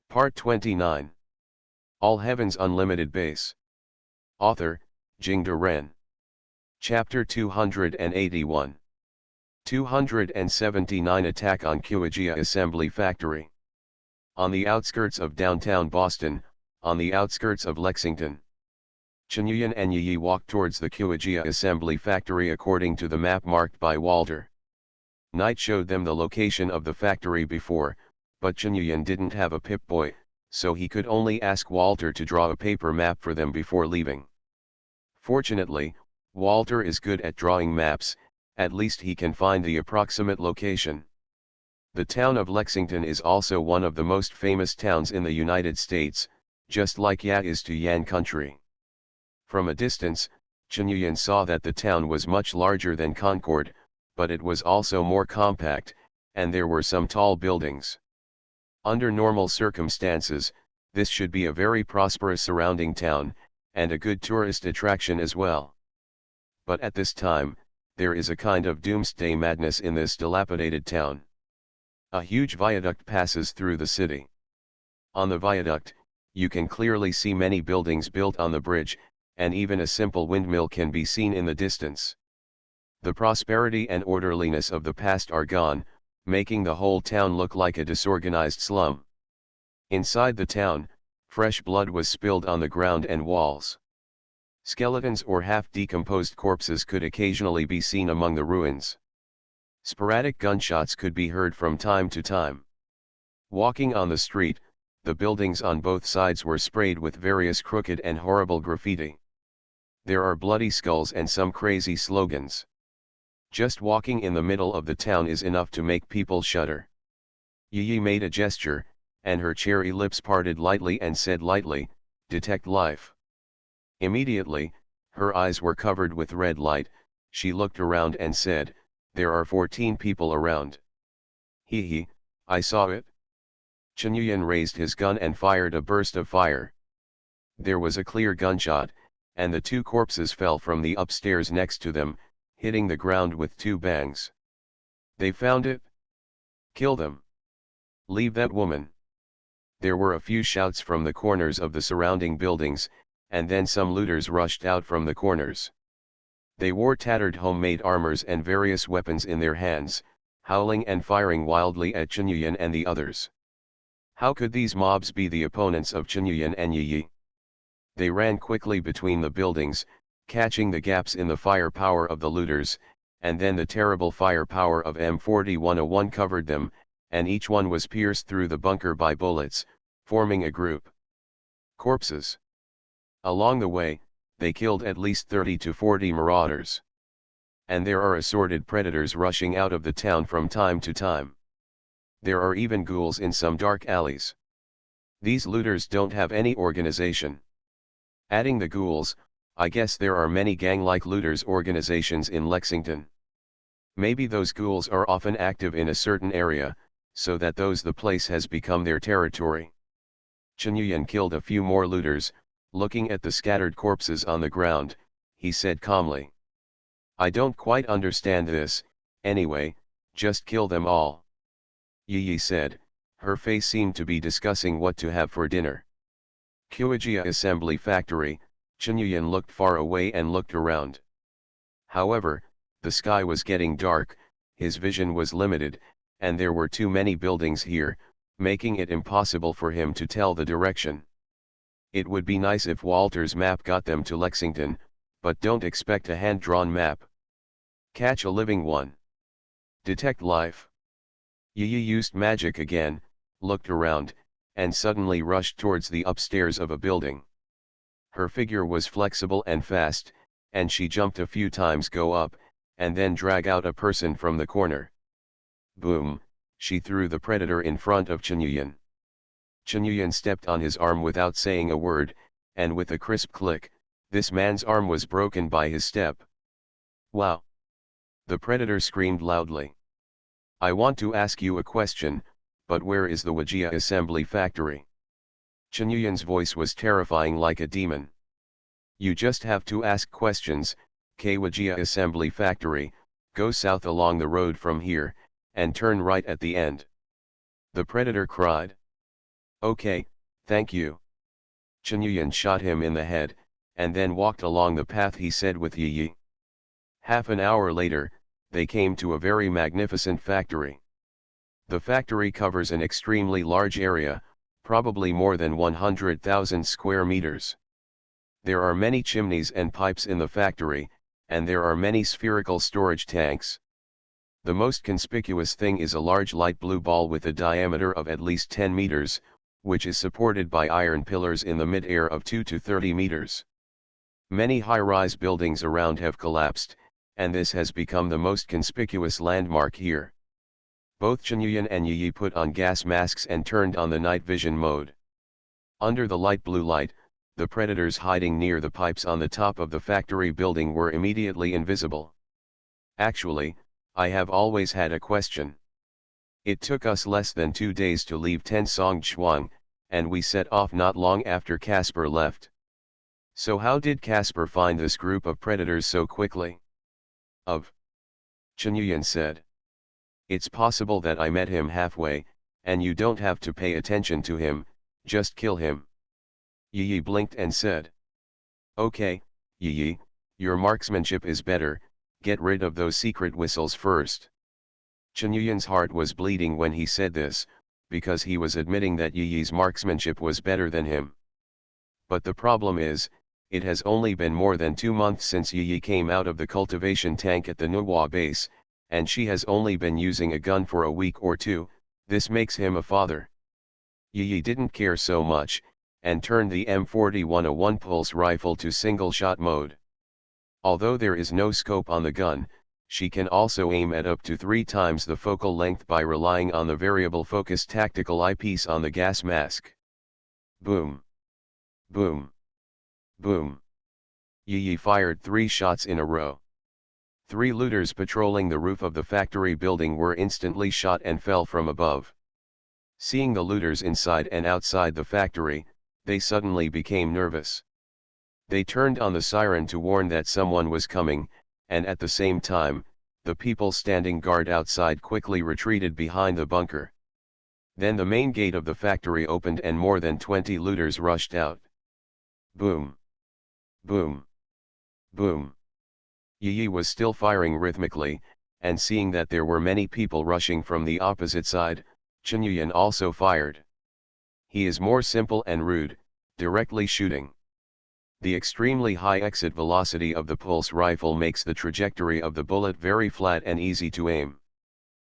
Part 29. All Heaven's Unlimited Base. Author, Jingde Ren. Chapter 281. 279 Attack on Wuxia Assembly Factory. On the outskirts of downtown Boston, on the outskirts of Lexington, Chen and Yi walked towards the Wuxia Assembly Factory according to the map marked by Walter. Knight showed them the location of the factory before, but Chen didn't have a Pip-Boy, so he could only ask Walter to draw a paper map for them before leaving. Fortunately, Walter is good at drawing maps, at least he can find the approximate location. The town of Lexington is also one of the most famous towns in the United States, just like Ya is to Yan country. From a distance, Chen saw that the town was much larger than Concord, but it was also more compact, and there were some tall buildings. Under normal circumstances, this should be a very prosperous surrounding town, and a good tourist attraction as well. But at this time, there is a kind of doomsday madness in this dilapidated town. A huge viaduct passes through the city. On the viaduct, you can clearly see many buildings built on the bridge, and even a simple windmill can be seen in the distance. The prosperity and orderliness of the past are gone, making the whole town look like a disorganized slum. Inside the town, fresh blood was spilled on the ground and walls. Skeletons or half-decomposed corpses could occasionally be seen among the ruins. Sporadic gunshots could be heard from time to time. Walking on the street, the buildings on both sides were sprayed with various crooked and horrible graffiti. There are bloody skulls and some crazy slogans. Just walking in the middle of the town is enough to make people shudder. Yi made a gesture, and her cherry lips parted lightly and said lightly, "Detect life." Immediately, her eyes were covered with red light. She looked around and said, "There are 14 people around." "Hee, I saw it." Chen raised his gun and fired a burst of fire. There was a clear gunshot, and the two corpses fell from the upstairs next to them, hitting the ground with 2 bangs. "They found it? Kill them. Leave that woman." There were a few shouts from the corners of the surrounding buildings, and then some looters rushed out from the corners. They wore tattered homemade armors and various weapons in their hands, howling and firing wildly at Chen and the others. How could these mobs be the opponents of Chen and Yi? They ran quickly between the buildings, catching the gaps in the firepower of the looters, and then the terrible firepower of M4101 covered them, and each one was pierced through the bunker by bullets, forming a group. Corpses. Along the way, they killed at least 30 to 40 marauders. And there are assorted predators rushing out of the town from time to time. There are even ghouls in some dark alleys. These looters don't have any organization. Adding the ghouls, I guess there are many gang-like looters organizations in Lexington. Maybe those ghouls are often active in a certain area, so that the place has become their territory. Chen killed a few more looters. Looking at the scattered corpses on the ground, he said calmly, "I don't quite understand this, anyway, just kill them all." Yi said, her face seemed to be discussing what to have for dinner. Wuxia Assembly Factory. Chen looked far away and looked around. However, the sky was getting dark, his vision was limited, and there were too many buildings here, making it impossible for him to tell the direction. It would be nice if Walter's map got them to Lexington, but don't expect a hand-drawn map. Catch a living one. Detect life. Yi used magic again, looked around, and suddenly rushed towards the upstairs of a building. Her figure was flexible and fast, and she jumped a few times, go up, and then drag out a person from the corner. Boom, she threw the predator in front of Chen. Chen stepped on his arm without saying a word, and with a crisp click, this man's arm was broken by his step. "Wow!" the predator screamed loudly. "I want to ask you a question, but where is the Wuxia Assembly Factory?" Chen voice was terrifying like a demon. "You just have to ask questions. Wuxia Assembly Factory, go south along the road from here, and turn right at the end." The predator cried. Okay, thank you. Chen Yuyan shot him in the head, and then walked along the path he said with Yi Yi. Half an hour later, they came to a very magnificent factory. The factory covers an extremely large area, probably more than 100,000 square meters. There are many chimneys and pipes in the factory, and there are many spherical storage tanks. The most conspicuous thing is a large light blue ball with a diameter of at least 10 meters, which is supported by iron pillars in the mid-air of 2 to 30 meters. Many high-rise buildings around have collapsed, and this has become the most conspicuous landmark here. Both Chen Yuyan and Yi Yi put on gas masks and turned on the night vision mode. Under the light blue light, the predators hiding near the pipes on the top of the factory building were immediately invisible. Actually, I have always had a question. It took us less than 2 days to leave Tensongchuan, and we set off not long after Casper left. So how did Casper find this group of predators so quickly? Chen Yuyan said. It's possible that I met him halfway, and you don't have to pay attention to him, just kill him. Yi Yi blinked and said. Okay, Yi Yi, your marksmanship is better, get rid of those secret whistles first. Chen Yuyan's heart was bleeding when he said this, because he was admitting that Yi Yi's marksmanship was better than him. But the problem is, it has only been more than 2 months since Yi Yi came out of the cultivation tank at the Nuwa base, and she has only been using a gun for a week or two. This makes him a father. Yi Yi didn't care so much, and turned the M41A1 pulse rifle to single-shot mode. Although there is no scope on the gun, she can also aim at up to 3 times the focal length by relying on the variable focus tactical eyepiece on the gas mask. Boom. Boom. Boom. Yi Yi fired 3 shots in a row. 3 looters patrolling the roof of the factory building were instantly shot and fell from above. Seeing the looters inside and outside the factory, they suddenly became nervous. They turned on the siren to warn that someone was coming, and at the same time, the people standing guard outside quickly retreated behind the bunker. Then the main gate of the factory opened and more than 20 looters rushed out. Boom. Boom. Boom. Yi Yi was still firing rhythmically, and seeing that there were many people rushing from the opposite side, Chen Yuyan also fired. He is more simple and rude, directly shooting. The extremely high exit velocity of the pulse rifle makes the trajectory of the bullet very flat and easy to aim.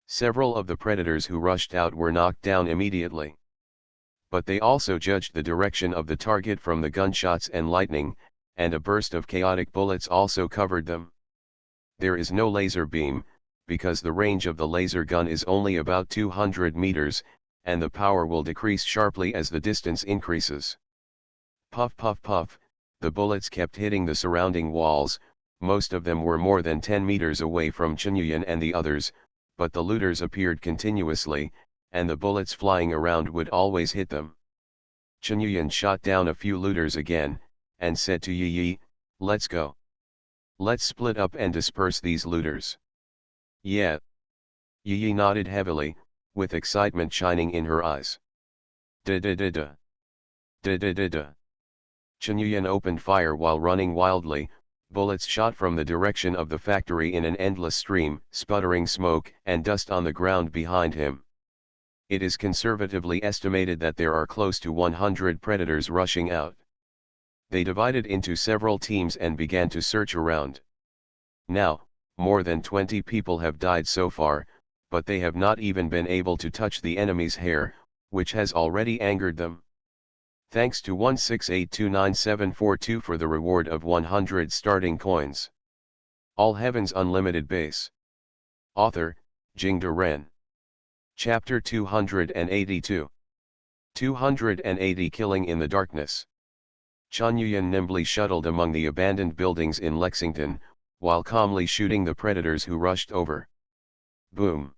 Several of the predators who rushed out were knocked down immediately. But they also judged the direction of the target from the gunshots and lightning, and a burst of chaotic bullets also covered them. There is no laser beam, because the range of the laser gun is only about 200 meters, and the power will decrease sharply as the distance increases. Puff puff puff, the bullets kept hitting the surrounding walls. Most of them were more than 10 meters away from Chen Yuyan and the others, but the looters appeared continuously, and the bullets flying around would always hit them. Chen Yuyan shot down a few looters again, and said to Yi Yi, let's go. Let's split up and disperse these looters. Yeah. Yi Yi nodded heavily, with excitement shining in her eyes. Da-da-da-da. Da-da-da-da. Chen Yuyan opened fire while running wildly. Bullets shot from the direction of the factory in an endless stream, sputtering smoke and dust on the ground behind him. It is conservatively estimated that there are close to 100 predators rushing out. They divided into several teams and began to search around. Now, more than 20 people have died so far, but they have not even been able to touch the enemy's hair, which has already angered them. Thanks to 1682972 for the reward of 100 starting coins. All Heavens Unlimited Base. Author, Jingde Ren. Chapter 282. 280 Killing in the Darkness. Chen Yuyan nimbly shuttled among the abandoned buildings in Lexington, while calmly shooting the predators who rushed over. Boom.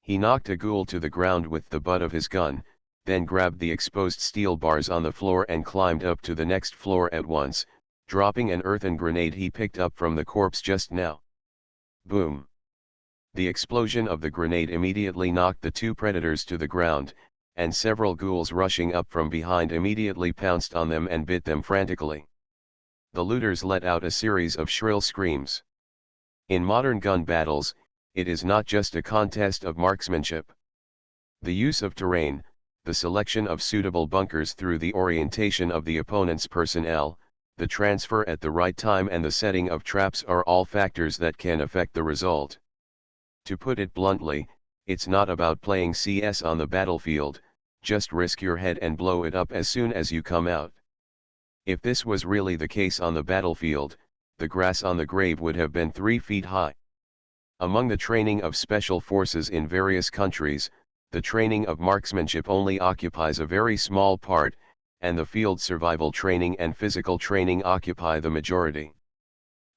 He knocked a ghoul to the ground with the butt of his gun, then grabbed the exposed steel bars on the floor and climbed up to the next floor at once, dropping an earthen grenade he picked up from the corpse just now. Boom. The explosion of the grenade immediately knocked the 2 predators to the ground, and several ghouls rushing up from behind immediately pounced on them and bit them frantically. The looters let out a series of shrill screams. In modern gun battles, it is not just a contest of marksmanship. The use of terrain, the selection of suitable bunkers through the orientation of the opponent's personnel, the transfer at the right time and the setting of traps are all factors that can affect the result. To put it bluntly, it's not about playing CS on the battlefield, just risk your head and blow it up as soon as you come out. If this was really the case on the battlefield, the grass on the grave would have been 3 feet high. Among the training of special forces in various countries, the training of marksmanship only occupies a very small part, and the field survival training and physical training occupy the majority.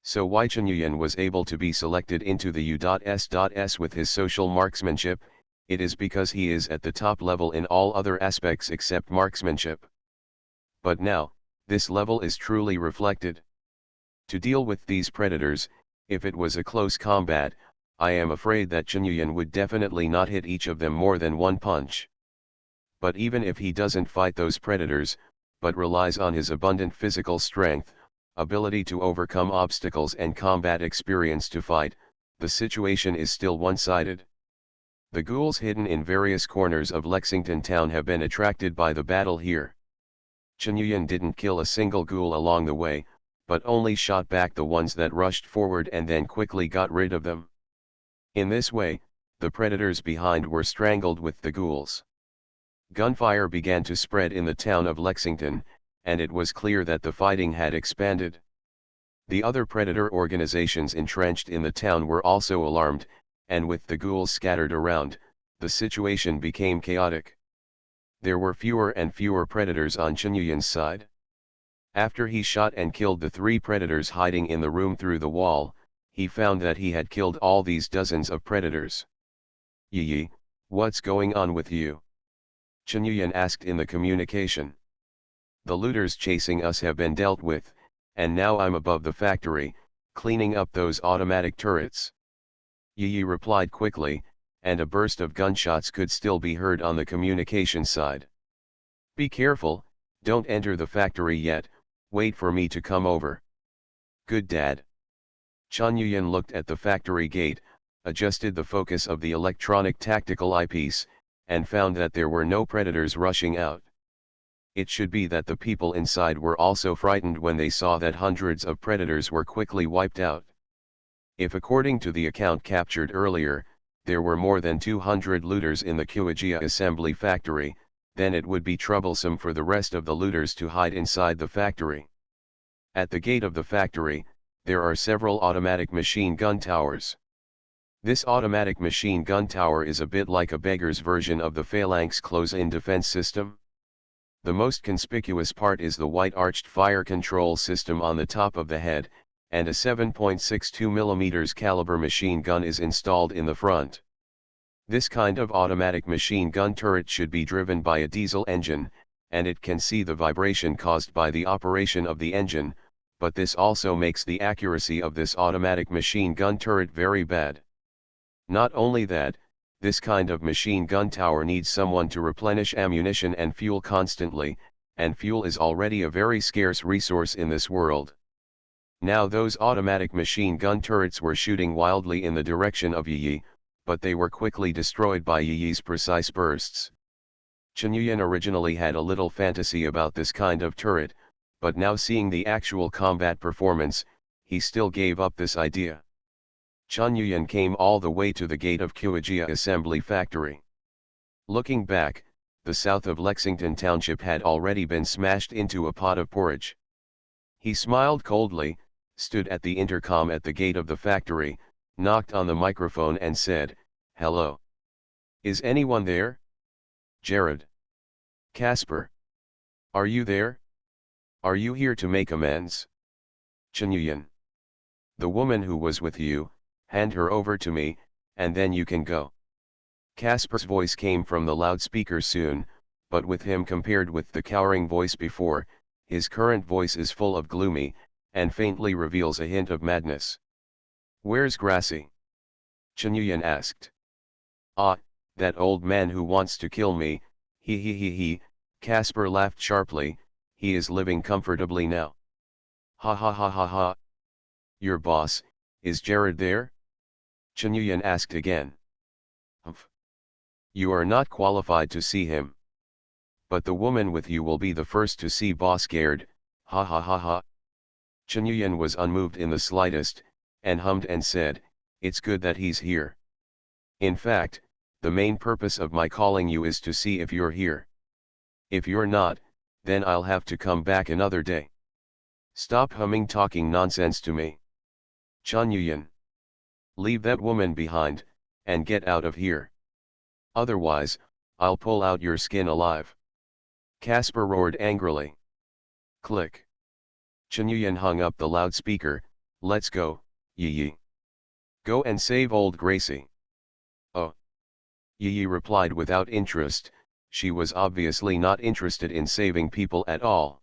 So why Chen Yuyan was able to be selected into the U.S. with his social marksmanship, it is because he is at the top level in all other aspects except marksmanship. But now, this level is truly reflected. To deal with these predators, if it was a close combat, I am afraid that Chen Yuyan would definitely not hit each of them more than one punch. But even if he doesn't fight those predators, but relies on his abundant physical strength, ability to overcome obstacles and combat experience to fight, the situation is still one-sided. The ghouls hidden in various corners of Lexington town have been attracted by the battle here. Chen Yuyan didn't kill a single ghoul along the way, but only shot back the ones that rushed forward and then quickly got rid of them. In this way, the predators behind were strangled with the ghouls. Gunfire began to spread in the town of Lexington, and it was clear that the fighting had expanded. The other predator organizations entrenched in the town were also alarmed, and with the ghouls scattered around, the situation became chaotic. There were fewer and fewer predators on Chen Yuyan's side. After he shot and killed the 3 predators hiding in the room through the wall, he found that he had killed all these dozens of predators. "Yi, what's going on with you?" Chen Yuyan asked in the communication. "The looters chasing us have been dealt with, and now I'm above the factory, cleaning up those automatic turrets." Yi replied quickly, and a burst of gunshots could still be heard on the communication side. "Be careful, don't enter the factory yet, wait for me to come over." "Good, Dad." Chen Yuyan looked at the factory gate, adjusted the focus of the electronic tactical eyepiece, and found that there were no predators rushing out. It should be that the people inside were also frightened when they saw that hundreds of predators were quickly wiped out. If according to the account captured earlier, there were more than 200 looters in the Wuxia assembly factory, then it would be troublesome for the rest of the looters to hide inside the factory. At the gate of the factory, there are several automatic machine gun towers. This automatic machine gun tower is a bit like a beggar's version of the phalanx close-in defense system. The most conspicuous part is the white arched fire control system on the top of the head, and a 7.62 mm caliber machine gun is installed in the front. This kind of automatic machine gun turret should be driven by a diesel engine, and it can see the vibration caused by the operation of the engine, but this also makes the accuracy of this automatic machine gun turret very bad. Not only that, this kind of machine gun tower needs someone to replenish ammunition and fuel constantly, and fuel is already a very scarce resource in this world. Now those automatic machine gun turrets were shooting wildly in the direction of Yi, but they were quickly destroyed by Yi's precise bursts. Chen Yuyan originally had a little fantasy about this kind of turret, but now seeing the actual combat performance, he still gave up this idea. Chen Yuyan came all the way to the gate of Wuxia assembly factory. Looking back, the south of Lexington Township had already been smashed into a pot of porridge. He smiled coldly, stood at the intercom at the gate of the factory, knocked on the microphone and said, "Hello. Is anyone there? Jared. Casper. Are you there? Are you here to make amends? Chen Yuyan. The woman who was with you, hand her over to me, and then you can go." Casper's voice came from the loudspeaker soon, but with him compared with the cowering voice before, his current voice is full of gloomy, and faintly reveals a hint of madness. "Where's Grassy?" Chen Yuyan asked. "Ah, that old man who wants to kill me, He, Casper laughed sharply, he is living comfortably now. Ha ha ha ha ha. Your boss, is Jared there? Chen Yuyan asked again. Humph. You are not qualified to see him. But the woman with you will be the first to see boss Jared, ha ha ha ha. Chen Yuyan was unmoved in the slightest, and hummed and said, it's good that he's here. In fact, the main purpose of my calling you is to see if you're here. If you're not, then I'll have to come back another day. Stop humming talking nonsense to me. Chen Yuyan. Leave that woman behind, and get out of here. Otherwise, I'll pull out your skin alive. Casper roared angrily. Click. Chen Yuyan hung up the loudspeaker. Let's go, Yi. Go and save old Gracie. Oh. Yi replied without interest, she was obviously not interested in saving people at all.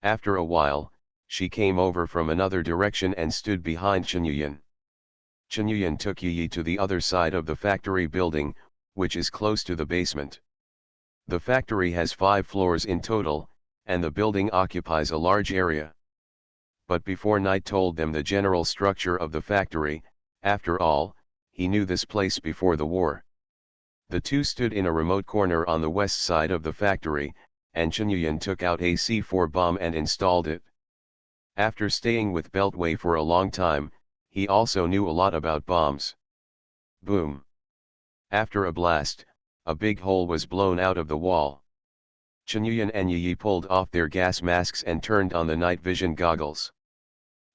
After a while, she came over from another direction and stood behind Chen Yuyan. Chen Yuyan took Yi to the other side of the factory building, which is close to the basement. The factory has 5 floors in total, and the building occupies a large area. But before night told them the general structure of the factory, after all, he knew this place before the war. The two stood in a remote corner on the west side of the factory, and Chen Yuyan took out a C4 bomb and installed it. After staying with Beltway for a long time, he also knew a lot about bombs. Boom. After a blast, a big hole was blown out of the wall. Chen Yuyan and Yi pulled off their gas masks and turned on the night vision goggles.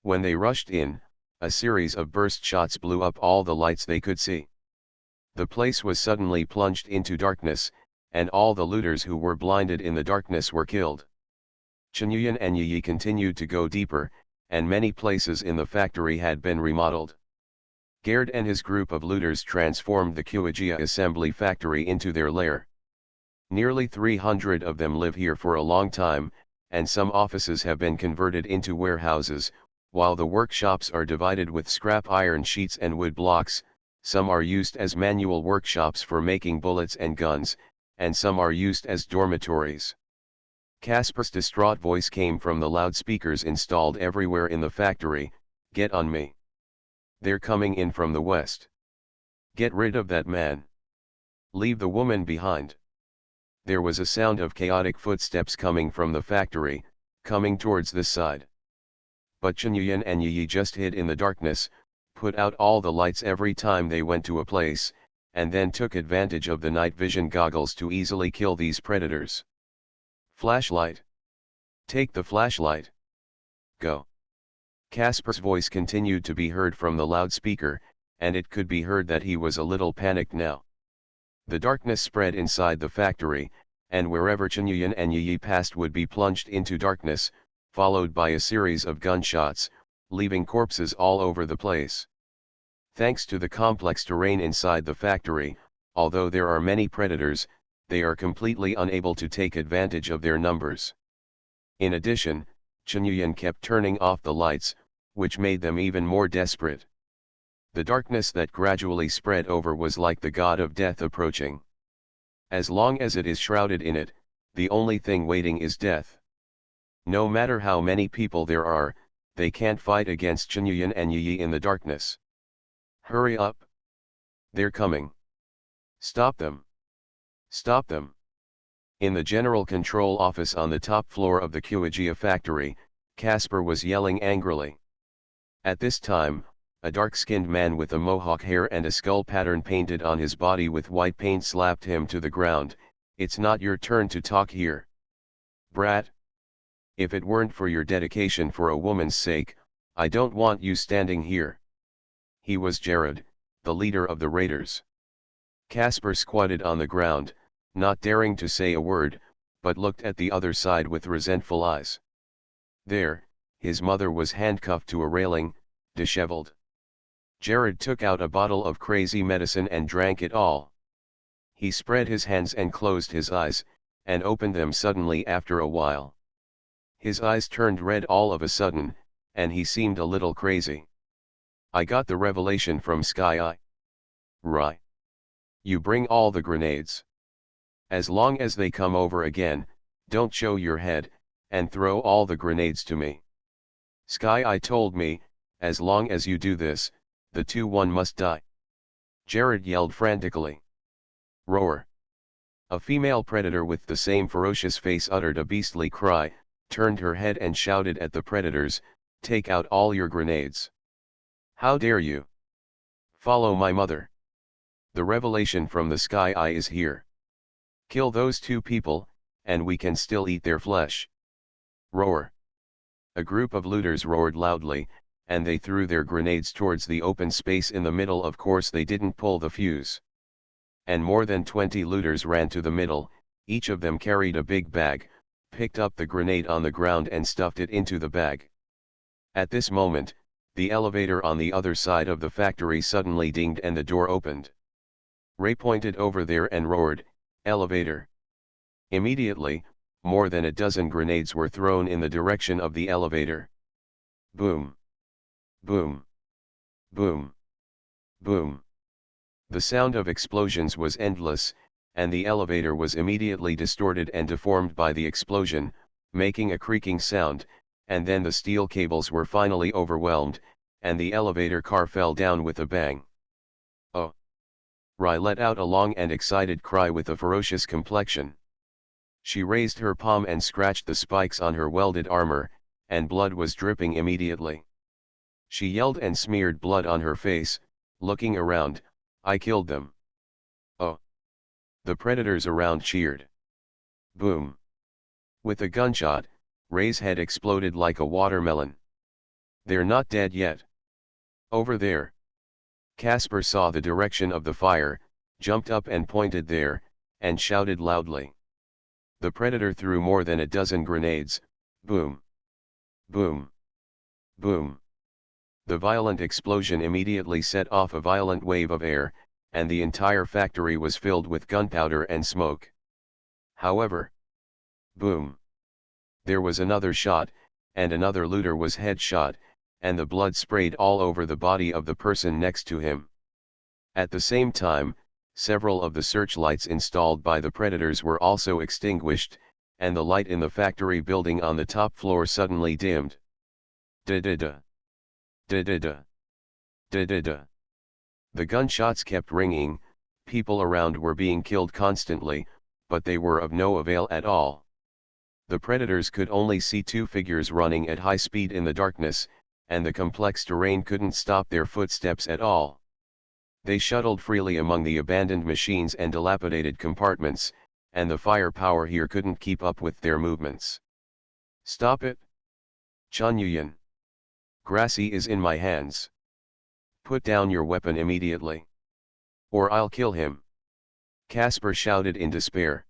When they rushed in, a series of burst shots blew up all the lights they could see. The place was suddenly plunged into darkness, and all the looters who were blinded in the darkness were killed. Chen Yuyan and Yi continued to go deeper, and many places in the factory had been remodeled. Gerd and his group of looters transformed the Wuxia assembly factory into their lair. Nearly 300 of them live here for a long time, and some offices have been converted into warehouses, while the workshops are divided with scrap iron sheets and wood blocks. Some are used as manual workshops for making bullets and guns, and some are used as dormitories. Casper's distraught voice came from the loudspeakers installed everywhere in the factory, get on me. They're coming in from the west. Get rid of that man. Leave the woman behind. There was a sound of chaotic footsteps coming from the factory, coming towards this side. But Chen Yuyan and Yi just hid in the darkness, put out all the lights every time they went to a place, and then took advantage of the night vision goggles to easily kill these predators. Flashlight. Take the flashlight. Go. Casper's voice continued to be heard from the loudspeaker, and it could be heard that he was a little panicked now. The darkness spread inside the factory, and wherever Chen Yuyan and Yi passed would be plunged into darkness, followed by a series of gunshots, leaving corpses all over the place. Thanks to the complex terrain inside the factory, although there are many predators, they are completely unable to take advantage of their numbers. In addition, Chen Yuyan kept turning off the lights, which made them even more desperate. The darkness that gradually spread over was like the god of death approaching. As long as it is shrouded in it, the only thing waiting is death. No matter how many people there are, they can't fight against Chen Yuyan and Yi in the darkness. Hurry up! They're coming! Stop them! Stop them! In the general control office on the top floor of the Wuxia factory, Casper was yelling angrily. At this time, a dark-skinned man with a mohawk hair and a skull pattern painted on his body with white paint slapped him to the ground. It's not your turn to talk here. Brat! If it weren't for your dedication for a woman's sake, I don't want you standing here. He was Jared, the leader of the raiders. Casper squatted on the ground, not daring to say a word, but looked at the other side with resentful eyes. There, his mother was handcuffed to a railing, disheveled. Jared took out a bottle of crazy medicine and drank it all. He spread his hands and closed his eyes, and opened them suddenly after a while. His eyes turned red all of a sudden, and he seemed a little crazy. I got the revelation from Sky Eye. Right. You bring all the grenades. As long as they come over again, don't show your head, and throw all the grenades to me. Sky Eye told me, as long as you do this, the 2-1 must die. Jared yelled frantically. Roar. A female predator with the same ferocious face uttered a beastly cry, turned her head and shouted at the predators, "Take out all your grenades. How dare you? Follow my mother. The revelation from the Sky Eye is here. Kill those 2 people, and we can still eat their flesh." Roar. A group of looters roared loudly, and they threw their grenades towards the open space in the middle. Of course they didn't pull the fuse. And more than 20 looters ran to the middle, each of them carried a big bag, picked up the grenade on the ground and stuffed it into the bag. At this moment, the elevator on the other side of the factory suddenly dinged and the door opened. Ray pointed over there and roared, "Elevator!" Immediately, more than a dozen grenades were thrown in the direction of the elevator. Boom! Boom! Boom! Boom! The sound of explosions was endless, and the elevator was immediately distorted and deformed by the explosion, making a creaking sound, and then the steel cables were finally overwhelmed, and the elevator car fell down with a bang. Oh! Rai let out a long and excited cry with a ferocious complexion. She raised her palm and scratched the spikes on her welded armor, and blood was dripping immediately. She yelled and smeared blood on her face, looking around. "I killed them." Oh! The predators around cheered. Boom! With a gunshot, Ray's head exploded like a watermelon. "They're not dead yet. Over there." Casper saw the direction of the fire, jumped up and pointed there, and shouted loudly. The predator threw more than a dozen grenades. Boom! Boom! Boom! The violent explosion immediately set off a violent wave of air, and the entire factory was filled with gunpowder and smoke. However, boom! There was another shot, and another looter was headshot, and the blood sprayed all over the body of the person next to him. At the same time, several of the searchlights installed by the predators were also extinguished, and the light in the factory building on the top floor suddenly dimmed. Da-da-da. Da-da-da. Da-da-da. The gunshots kept ringing, people around were being killed constantly, but they were of no avail at all. The predators could only see 2 figures running at high speed in the darkness, and the complex terrain couldn't stop their footsteps at all. They shuttled freely among the abandoned machines and dilapidated compartments, and the firepower here couldn't keep up with their movements. "Stop it! Chunyuyan! Grassy is in my hands. Put down your weapon immediately. Or I'll kill him!" Casper shouted in despair.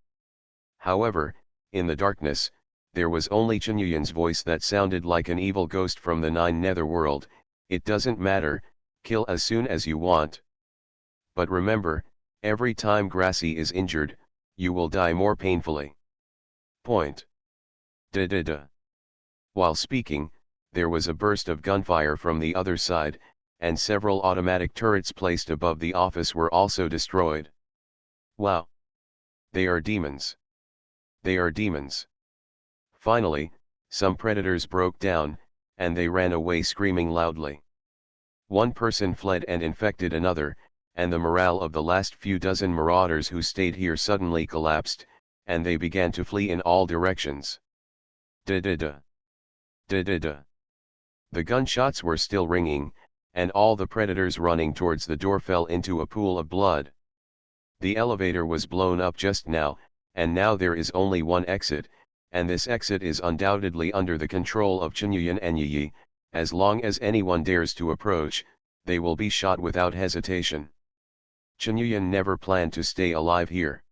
However, in the darkness, there was only Chunyuyan's voice that sounded like an evil ghost from the 9 Netherworld. "It doesn't matter, kill as soon as you want. But remember, every time Grassy is injured, you will die more painfully. Point. Da-da-da." While speaking, there was a burst of gunfire from the other side, and several automatic turrets placed above the office were also destroyed. Wow! They are demons. They are demons. Finally, some predators broke down, and they ran away screaming loudly. One person fled and infected another, and the morale of the last few dozen marauders who stayed here suddenly collapsed, and they began to flee in all directions. Da-da-da. Da-da-da. The gunshots were still ringing, and all the predators running towards the door fell into a pool of blood. The elevator was blown up just now, and now there is only one exit, and this exit is undoubtedly under the control of Chunyuyan and Yi. As long as anyone dares to approach, they will be shot without hesitation. Chunyuyan never planned to stay alive here.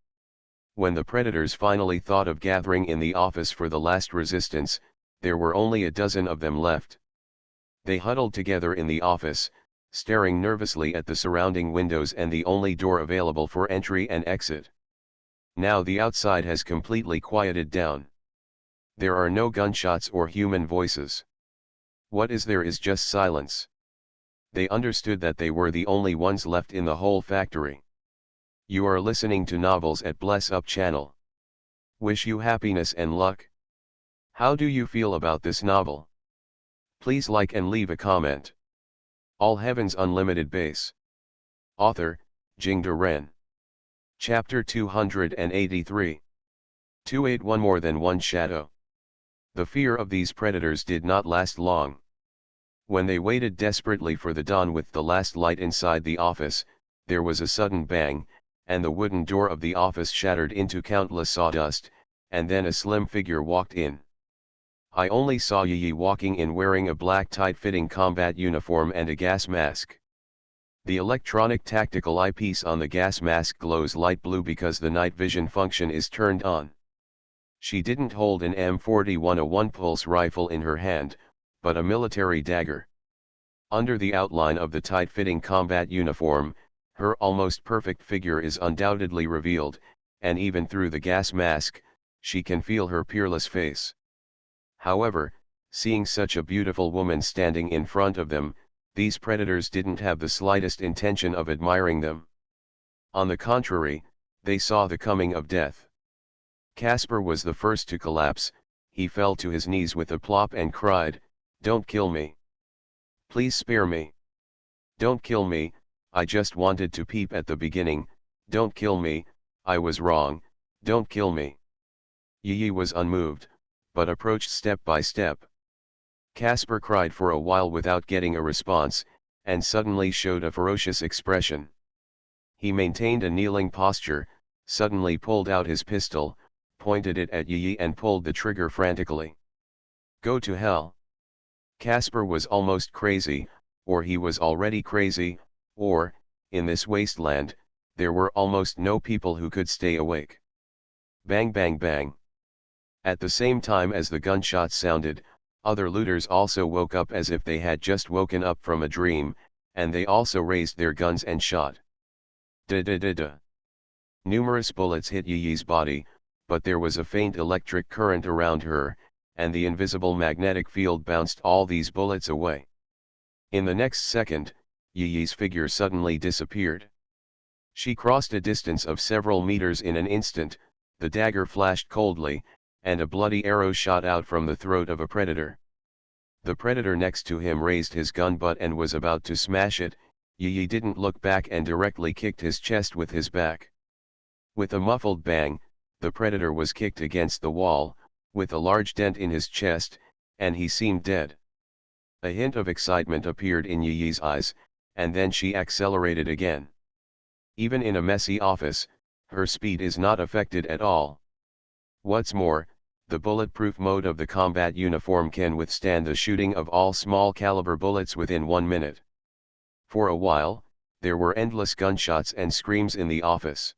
When the predators finally thought of gathering in the office for the last resistance, there were only a dozen of them left. They huddled together in the office, staring nervously at the surrounding windows and the only door available for entry and exit. Now the outside has completely quieted down. There are no gunshots or human voices. What is there is just silence. They understood that they were the only ones left in the whole factory. You are listening to Novels at Bless Up channel. Wish you happiness and luck. How do you feel about this novel? Please like and leave a comment. All Heavens Unlimited Base. Author, Jingde Ren. Chapter 283. 281 More Than One Shadow. The fear of these predators did not last long. When they waited desperately for the dawn with the last light inside the office, there was a sudden bang, and the wooden door of the office shattered into countless sawdust, and then a slim figure walked in. I only saw Yi walking in wearing a black tight-fitting combat uniform and a gas mask. The electronic tactical eyepiece on the gas mask glows light blue because the night vision function is turned on. She didn't hold an M41, a one-pulse rifle in her hand, but a military dagger. Under the outline of the tight-fitting combat uniform, her almost perfect figure is undoubtedly revealed, and even through the gas mask, she can feel her peerless face. However, seeing such a beautiful woman standing in front of them, these predators didn't have the slightest intention of admiring them. On the contrary, they saw the coming of death. Casper was the first to collapse. He fell to his knees with a plop and cried, "Don't kill me. Please spare me. Don't kill me, I just wanted to peep at the beginning, don't kill me, I was wrong, don't kill me." Yi was unmoved, but approached step by step. Casper cried for a while without getting a response, and suddenly showed a ferocious expression. He maintained a kneeling posture, suddenly pulled out his pistol, pointed it at Yi and pulled the trigger frantically. "Go to hell." Casper was almost crazy, or he was already crazy, or, in this wasteland, there were almost no people who could stay awake. Bang bang bang. At the same time as the gunshots sounded, other looters also woke up as if they had just woken up from a dream, and they also raised their guns and shot. Da-da-da-da. Numerous bullets hit Yi's body, but there was a faint electric current around her, and the invisible magnetic field bounced all these bullets away. In the next second, Yi's figure suddenly disappeared. She crossed a distance of several meters in an instant, the dagger flashed coldly, and a bloody arrow shot out from the throat of a predator. The predator next to him raised his gun butt and was about to smash it. Yi didn't look back and directly kicked his chest with his back. With a muffled bang, the predator was kicked against the wall, with a large dent in his chest, and he seemed dead. A hint of excitement appeared in Yi's eyes, and then she accelerated again. Even in a messy office, her speed is not affected at all. What's more, the bulletproof mode of the combat uniform can withstand the shooting of all small caliber bullets within 1 minute. For a while, there were endless gunshots and screams in the office.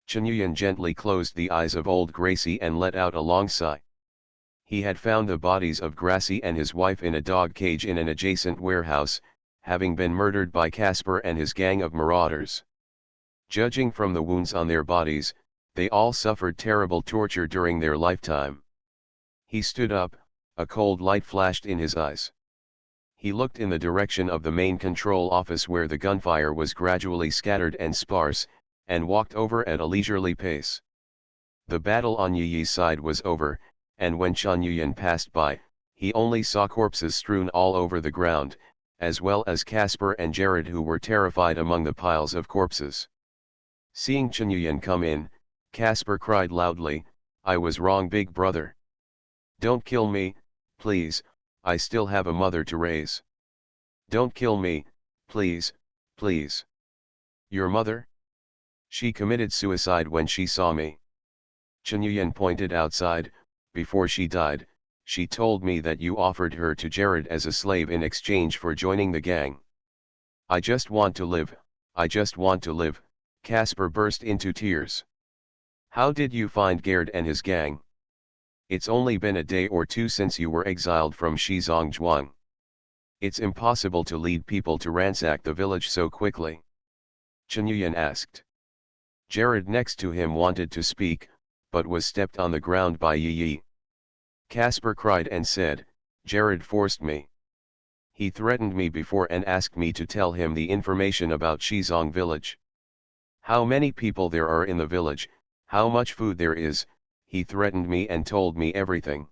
Chunyuan gently closed the eyes of old Gracie and let out a long sigh. He had found the bodies of Gracie and his wife in a dog cage in an adjacent warehouse, having been murdered by Casper and his gang of marauders. Judging from the wounds on their bodies, they all suffered terrible torture during their lifetime. He stood up, a cold light flashed in his eyes. He looked in the direction of the main control office where the gunfire was gradually scattered and sparse, and walked over at a leisurely pace. The battle on Yi's side was over, and when Chunyuan passed by, he only saw corpses strewn all over the ground, as well as Casper and Jared, who were terrified among the piles of corpses. Seeing Chunyuan come in, Casper cried loudly, "I was wrong, big brother. Don't kill me, please, I still have a mother to raise. Don't kill me, please, please." "Your mother? She committed suicide when she saw me." Chunyuan pointed outside. "Before she died, she told me that you offered her to Jared as a slave in exchange for joining the gang." "I just want to live, I just want to live." Casper burst into tears. "How did you find Jared and his gang? It's only been a day or two since you were exiled from Shizongjuang. It's impossible to lead people to ransack the village so quickly." Chunyuan asked. Jared next to him wanted to speak, but was stepped on the ground by Yi. Casper cried and said, "Jared forced me. He threatened me before and asked me to tell him the information about Shizong village." How many people there are in the village, how much food there is, he threatened me and told me everything.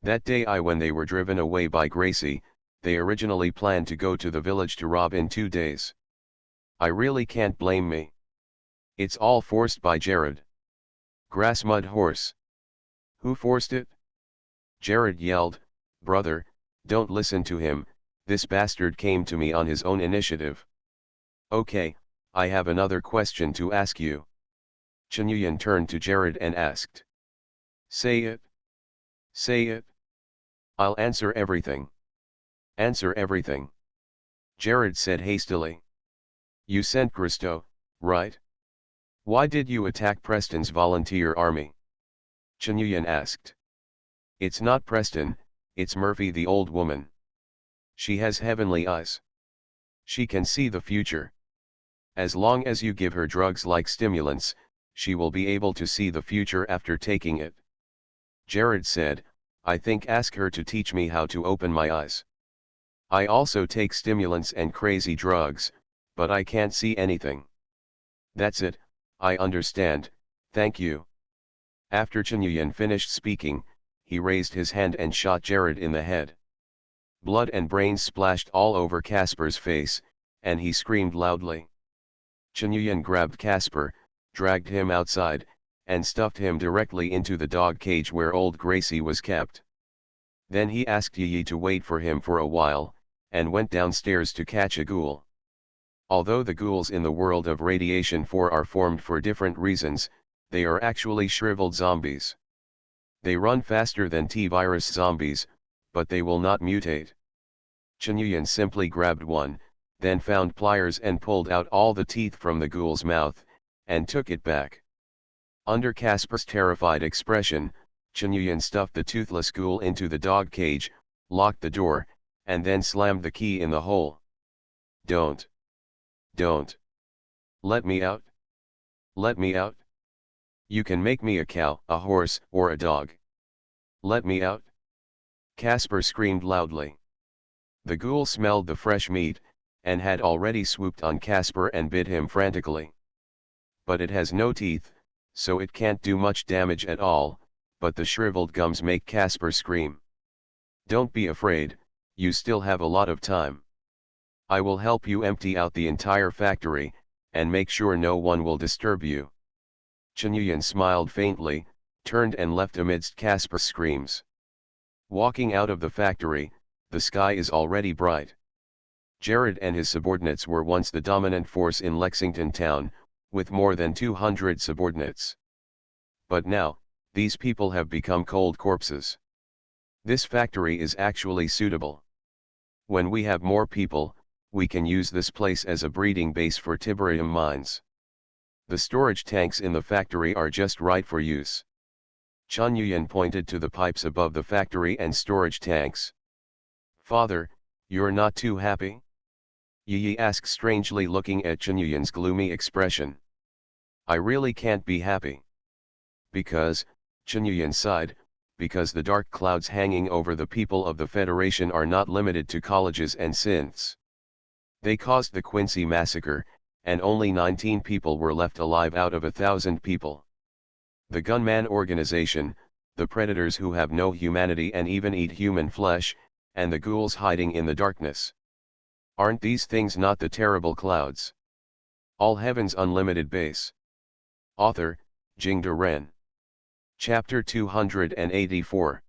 That day when they were driven away by Gracie, they originally planned to go to the village to rob in 2 days. I really can't blame me. It's all forced by Jared. Grass mud horse. Who forced it? Jared yelled, brother, don't listen to him, this bastard came to me on his own initiative. Okay, I have another question to ask you. Chunyuan turned to Jared and asked. Say it. Say it. I'll answer everything. Answer everything. Jared said hastily. You sent Christo, right? Why did you attack Preston's volunteer army? Chunyuan asked. It's not Preston, it's Murphy, the old woman. She has heavenly eyes. She can see the future. As long as you give her drugs like stimulants, she will be able to see the future after taking it. Jared said, I think ask her to teach me how to open my eyes. I also take stimulants and crazy drugs, but I can't see anything. That's it, I understand, thank you. After Chunyuan finished speaking, he raised his hand and shot Jared in the head. Blood and brains splashed all over Casper's face, and he screamed loudly. Chunyuan grabbed Casper, dragged him outside, and stuffed him directly into the dog cage where old Gracie was kept. Then he asked Yi to wait for him for a while, and went downstairs to catch a ghoul. Although the ghouls in the world of Radiation 4 are formed for different reasons, they are actually shriveled zombies. They run faster than T-virus zombies, but they will not mutate. Chunyuan simply grabbed one, then found pliers and pulled out all the teeth from the ghoul's mouth, and took it back. Under Casper's terrified expression, Chunyuan stuffed the toothless ghoul into the dog cage, locked the door, and then slammed the key in the hole. Don't. Don't. Let me out. Let me out. You can make me a cow, a horse, or a dog. Let me out. Casper screamed loudly. The ghoul smelled the fresh meat, and had already swooped on Casper and bit him frantically. But it has no teeth, so it can't do much damage at all, but the shriveled gums make Casper scream. Don't be afraid, you still have a lot of time. I will help you empty out the entire factory, and make sure no one will disturb you. Chunyuan smiled faintly, turned and left amidst Casper's screams. Walking out of the factory, the sky is already bright. Jared and his subordinates were once the dominant force in Lexington town, with more than 200 subordinates. But now, these people have become cold corpses. This factory is actually suitable. When we have more people, we can use this place as a breeding base for tiberium mines. The storage tanks in the factory are just right for use. Chunyuan pointed to the pipes above the factory and storage tanks. Father, you're not too happy? Yi asked strangely, looking at Chunyuan's gloomy expression. I really can't be happy. Because, Chunyuan sighed, because the dark clouds hanging over the people of the Federation are not limited to colleges and synths. They caused the Quincy massacre, and only 19 people were left alive out of 1,000 people. The gunman organization, the predators who have no humanity and even eat human flesh, and the ghouls hiding in the darkness. Aren't these things not the terrible clouds? All Heaven's Unlimited Base. Author, Jingda Ren. Chapter 284.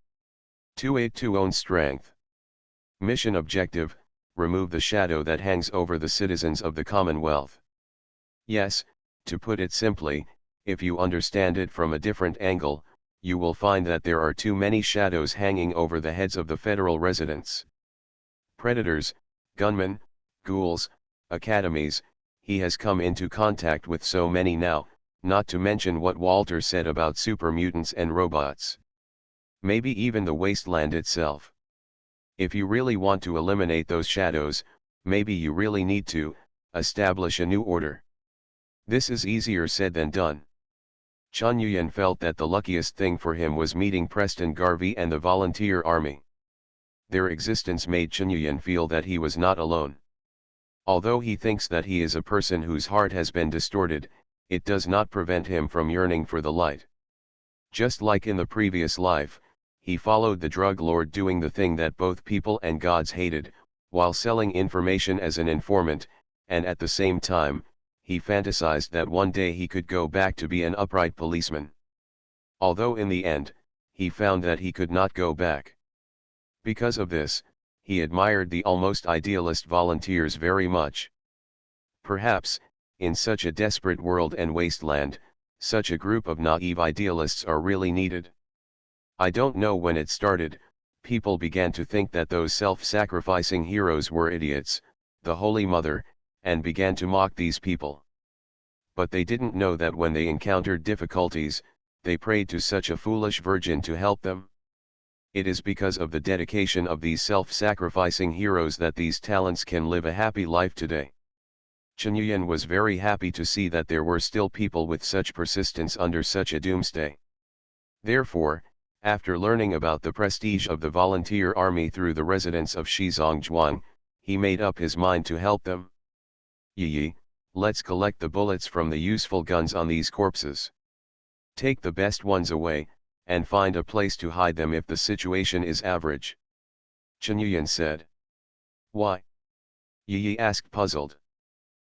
282 Own Strength. Mission Objective, remove the shadow that hangs over the citizens of the Commonwealth. Yes, to put it simply, if you understand it from a different angle, you will find that there are too many shadows hanging over the heads of the federal residents. Predators, gunmen, ghouls, academies, he has come into contact with so many now, not to mention what Walter said about super mutants and robots. Maybe even the wasteland itself. If you really want to eliminate those shadows, maybe you really need to establish a new order. This is easier said than done. Chunyuan felt that the luckiest thing for him was meeting Preston Garvey and the volunteer army. Their existence made Chunyuan feel that he was not alone. Although he thinks that he is a person whose heart has been distorted, it does not prevent him from yearning for the light. Just like in the previous life, he followed the drug lord doing the thing that both people and gods hated, while selling information as an informant, and at the same time, he fantasized that one day he could go back to be an upright policeman. Although in the end, he found that he could not go back. Because of this, he admired the almost idealist volunteers very much. Perhaps, in such a desperate world and wasteland, such a group of naive idealists are really needed. I don't know when it started, people began to think that those self-sacrificing heroes were idiots, the Holy Mother, and began to mock these people. But they didn't know that when they encountered difficulties, they prayed to such a foolish virgin to help them. It is because of the dedication of these self-sacrificing heroes that these talents can live a happy life today. Chen Yuyan was very happy to see that there were still people with such persistence under such a doomsday. Therefore, after learning about the prestige of the volunteer army through the residents of Shizongzhuang, he made up his mind to help them. Yi, let's collect the bullets from the useful guns on these corpses. Take the best ones away, and find a place to hide them if the situation is average. Chen Yuyan said. Why? Yi asked puzzled.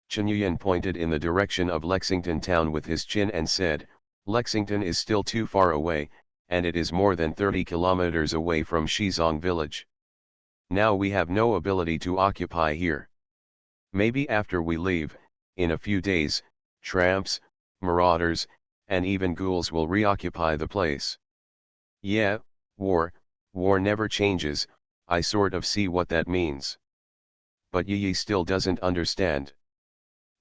Chen Yuyan pointed in the direction of Lexington town with his chin and said, Lexington is still too far away, and it is more than 30 kilometers away from Shizong village. Now we have no ability to occupy here. Maybe after we leave, in a few days, tramps, marauders, and even ghouls will reoccupy the place. Yeah, war never changes, I sort of see what that means. But Yi still doesn't understand.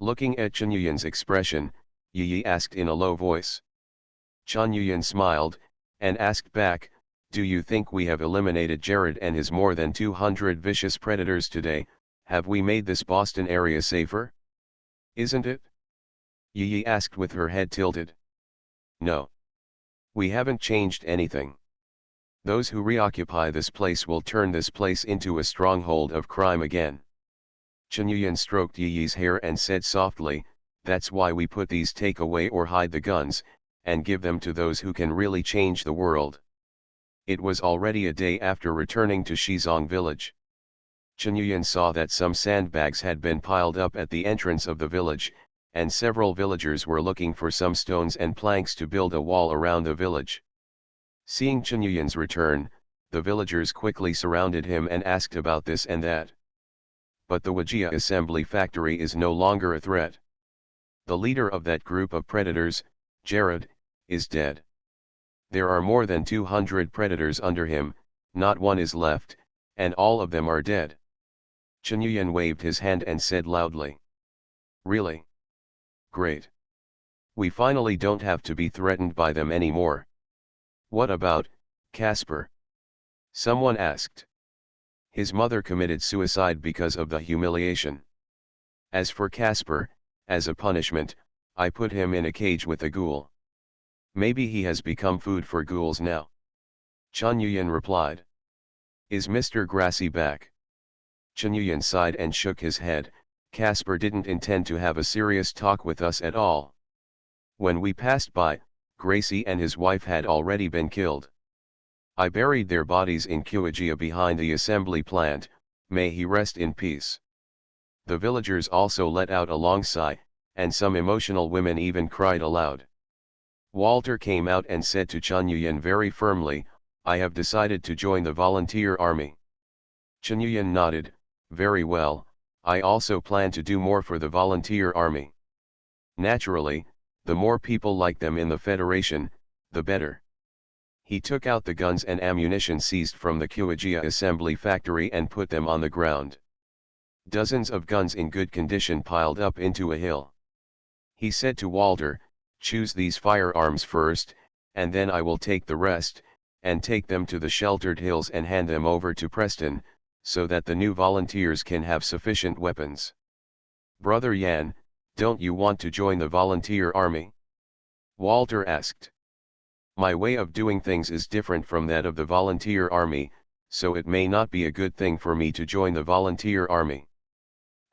Looking at Chen Yuyan's expression, Yi asked in a low voice. Chen Yuyan smiled, and asked back, do you think we have eliminated Jared and his more than 200 vicious predators today? Have we made this Boston area safer? Isn't it? Yi asked with her head tilted. No. We haven't changed anything. Those who reoccupy this place will turn this place into a stronghold of crime again. Chen Yuyan stroked Yi's hair and said softly, that's why we put these take away or hide the guns, and give them to those who can really change the world. It was already a day after returning to Shizong village. Chen Yuyan saw that some sandbags had been piled up at the entrance of the village, and several villagers were looking for some stones and planks to build a wall around the village. Seeing Chen Yuyan's return, the villagers quickly surrounded him and asked about this and that. But the Wuxia assembly factory is no longer a threat. The leader of that group of predators, Jared, is dead. There are more than 200 predators under him, not one is left, and all of them are dead. Chen Yuyan waved his hand and said loudly. Really? Great. We finally don't have to be threatened by them anymore. What about Casper? Someone asked. His mother committed suicide because of the humiliation. As for Casper, as a punishment, I put him in a cage with a ghoul. Maybe he has become food for ghouls now. Chen Yuyan replied. Is Mr. Grassy back? Chen Yuyan sighed and shook his head. Casper didn't intend to have a serious talk with us at all. When we passed by, Gracie and his wife had already been killed. I buried their bodies in Wuxia behind the assembly plant, may he rest in peace. The villagers also let out a long sigh, and some emotional women even cried aloud. Walter came out and said to Chen Yuyan very firmly, I have decided to join the volunteer army. Chen Yuyan nodded, very well, I also plan to do more for the volunteer army. Naturally, the more people like them in the Federation, the better. He took out the guns and ammunition seized from the Wuxia assembly factory and put them on the ground. Dozens of guns in good condition piled up into a hill. He said to Walter, choose these firearms first, and then I will take the rest, and take them to the sheltered hills and hand them over to Preston, so that the new volunteers can have sufficient weapons. Brother Yan, don't you want to join the volunteer army? Walter asked. My way of doing things is different from that of the volunteer army, so it may not be a good thing for me to join the volunteer army.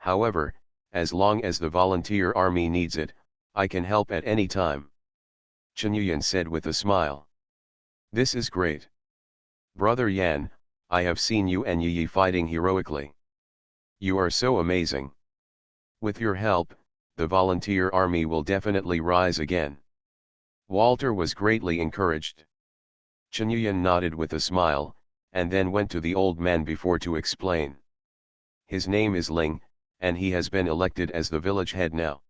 However, as long as the volunteer army needs it, I can help at any time. Chen Yuyan said with a smile. This is great. Brother Yan, I have seen you and Yi fighting heroically. You are so amazing. With your help, the volunteer army will definitely rise again. Walter was greatly encouraged. Chen Yuyan nodded with a smile, and then went to the old man before to explain. His name is Ling, and he has been elected as the village head now.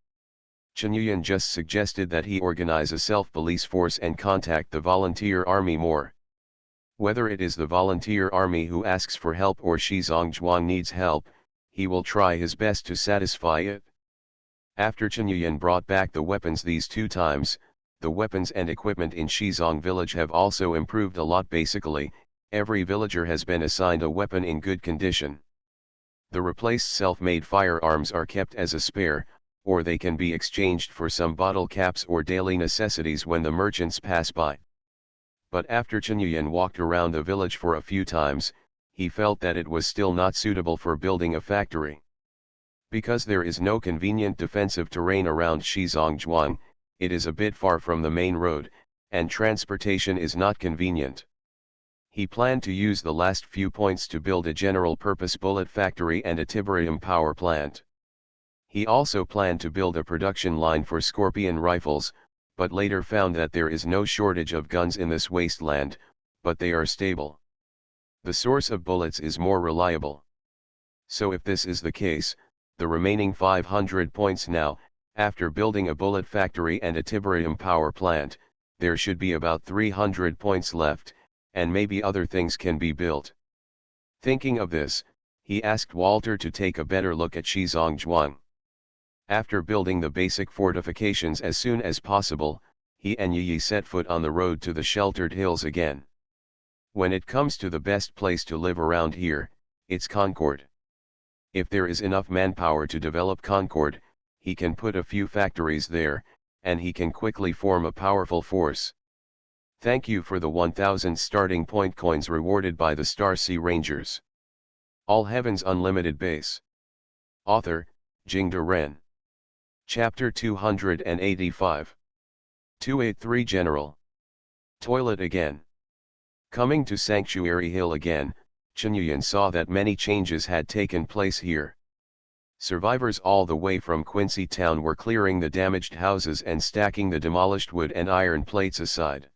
Chen Yuyan just suggested that he organize a self-police force and contact the volunteer army more. Whether it is the volunteer army who asks for help or Shizong Zhuang needs help, he will try his best to satisfy it. After Chen Yuyan brought back the weapons these 2 times, the weapons and equipment in Shizong village have also improved a lot. Basically, every villager has been assigned a weapon in good condition. The replaced self-made firearms are kept as a spare, or they can be exchanged for some bottle caps or daily necessities when the merchants pass by. But after Chen Yuyan walked around the village for a few times, he felt that it was still not suitable for building a factory. Because there is no convenient defensive terrain around Shizongzhuang, it is a bit far from the main road, and transportation is not convenient. He planned to use the last few points to build a general-purpose bullet factory and a tiberium power plant. He also planned to build a production line for Scorpion rifles, but later found that there is no shortage of guns in this wasteland, but they are stable. The source of bullets is more reliable. So if this is the case, the remaining 500 points now, after building a bullet factory and a tiberium power plant, there should be about 300 points left, and maybe other things can be built. Thinking of this, he asked Walter to take a better look at Shizongzhuang. After building the basic fortifications as soon as possible, he and Yi set foot on the road to the sheltered hills again. When it comes to the best place to live around here, it's Concord. If there is enough manpower to develop Concord, he can put a few factories there, and he can quickly form a powerful force. Thank you for the 1000 starting point coins rewarded by the Star Sea Rangers. All Heavens Unlimited Base. Author, Jingde Ren. Chapter 285. 283 General. Toilet again. Coming to Sanctuary Hill again, Chen Yuyan saw that many changes had taken place here. Survivors all the way from Quincy Town were clearing the damaged houses and stacking the demolished wood and iron plates aside.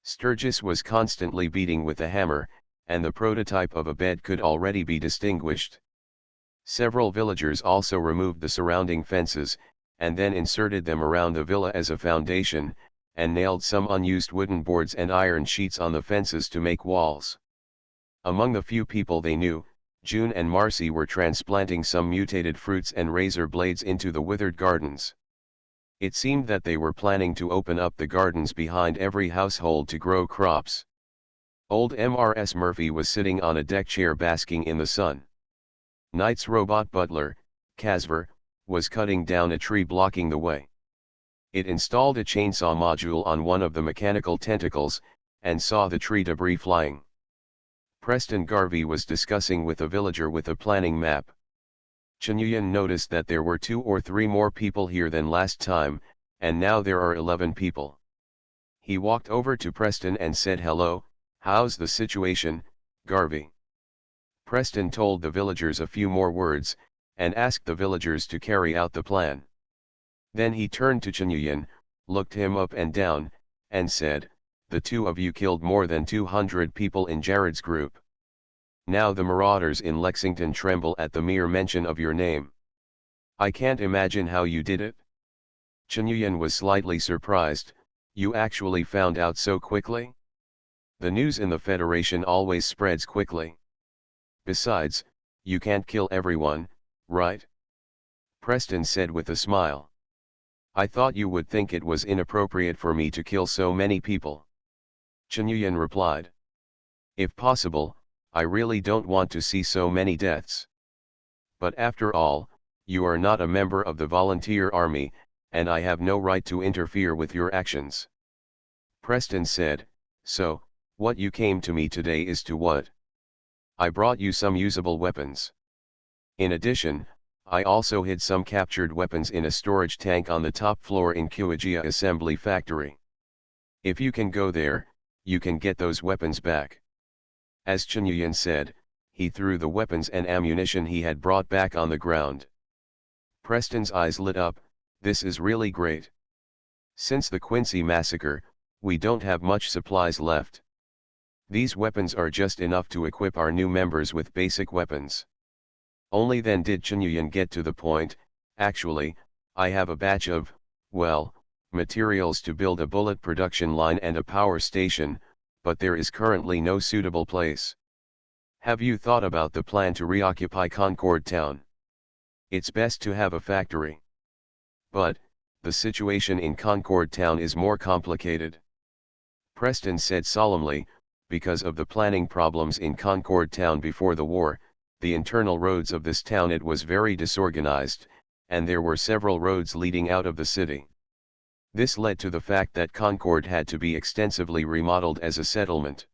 Sturgis was constantly beating with a hammer, and the prototype of a bed could already be distinguished. Several villagers also removed the surrounding fences, and then inserted them around the villa as a foundation, and nailed some unused wooden boards and iron sheets on the fences to make walls. Among the few people they knew, June and Marcy were transplanting some mutated fruits and razor blades into the withered gardens. It seemed that they were planning to open up the gardens behind every household to grow crops. Old Mrs. Murphy was sitting on a deck chair basking in the sun. Knight's robot butler, Casver, was cutting down a tree blocking the way. It installed a chainsaw module on one of the mechanical tentacles, and saw the tree debris flying. Preston Garvey was discussing with a villager with a planning map. Chen Yuyan noticed that there were 2 or 3 more people here than last time, and now there are 11 people. He walked over to Preston and said, "Hello, how's the situation, Garvey?" Preston told the villagers a few more words, and asked the villagers to carry out the plan. Then he turned to Chen Yuyan, looked him up and down, and said, "The 2 of you killed more than 200 people in Jared's group. Now the marauders in Lexington tremble at the mere mention of your name. I can't imagine how you did it." Chen Yuyan was slightly surprised. "You actually found out so quickly? The news in the Federation always spreads quickly. Besides, you can't kill everyone, right?" Preston said with a smile. "I thought you would think it was inappropriate for me to kill so many people." Chen Yuyan replied. "If possible, I really don't want to see so many deaths. But after all, you are not a member of the volunteer army, and I have no right to interfere with your actions." Preston said, "So, what you came to me today is to what? I brought you some usable weapons. In addition, I also hid some captured weapons in a storage tank on the top floor in Wuxia assembly factory. If you can go there, you can get those weapons back. As Chen Yuyan said, he threw the weapons and ammunition he had brought back on the ground. Preston's eyes lit up. This is really great. Since the Quincy massacre, we don't have much supplies left. These weapons are just enough to equip our new members with basic weapons. Only then did Chen Yuyan get to the point. Actually, I have a batch of, well, materials to build a bullet production line and a power station, but there is currently no suitable place. Have you thought about the plan to reoccupy Concord Town? It's best to have a factory. But, the situation in Concord Town is more complicated. Preston said solemnly, because of the planning problems in Concord Town before the war, the internal roads of this town it was very disorganized, and there were several roads leading out of the city. This led to the fact that Concord had to be extensively remodeled as a settlement.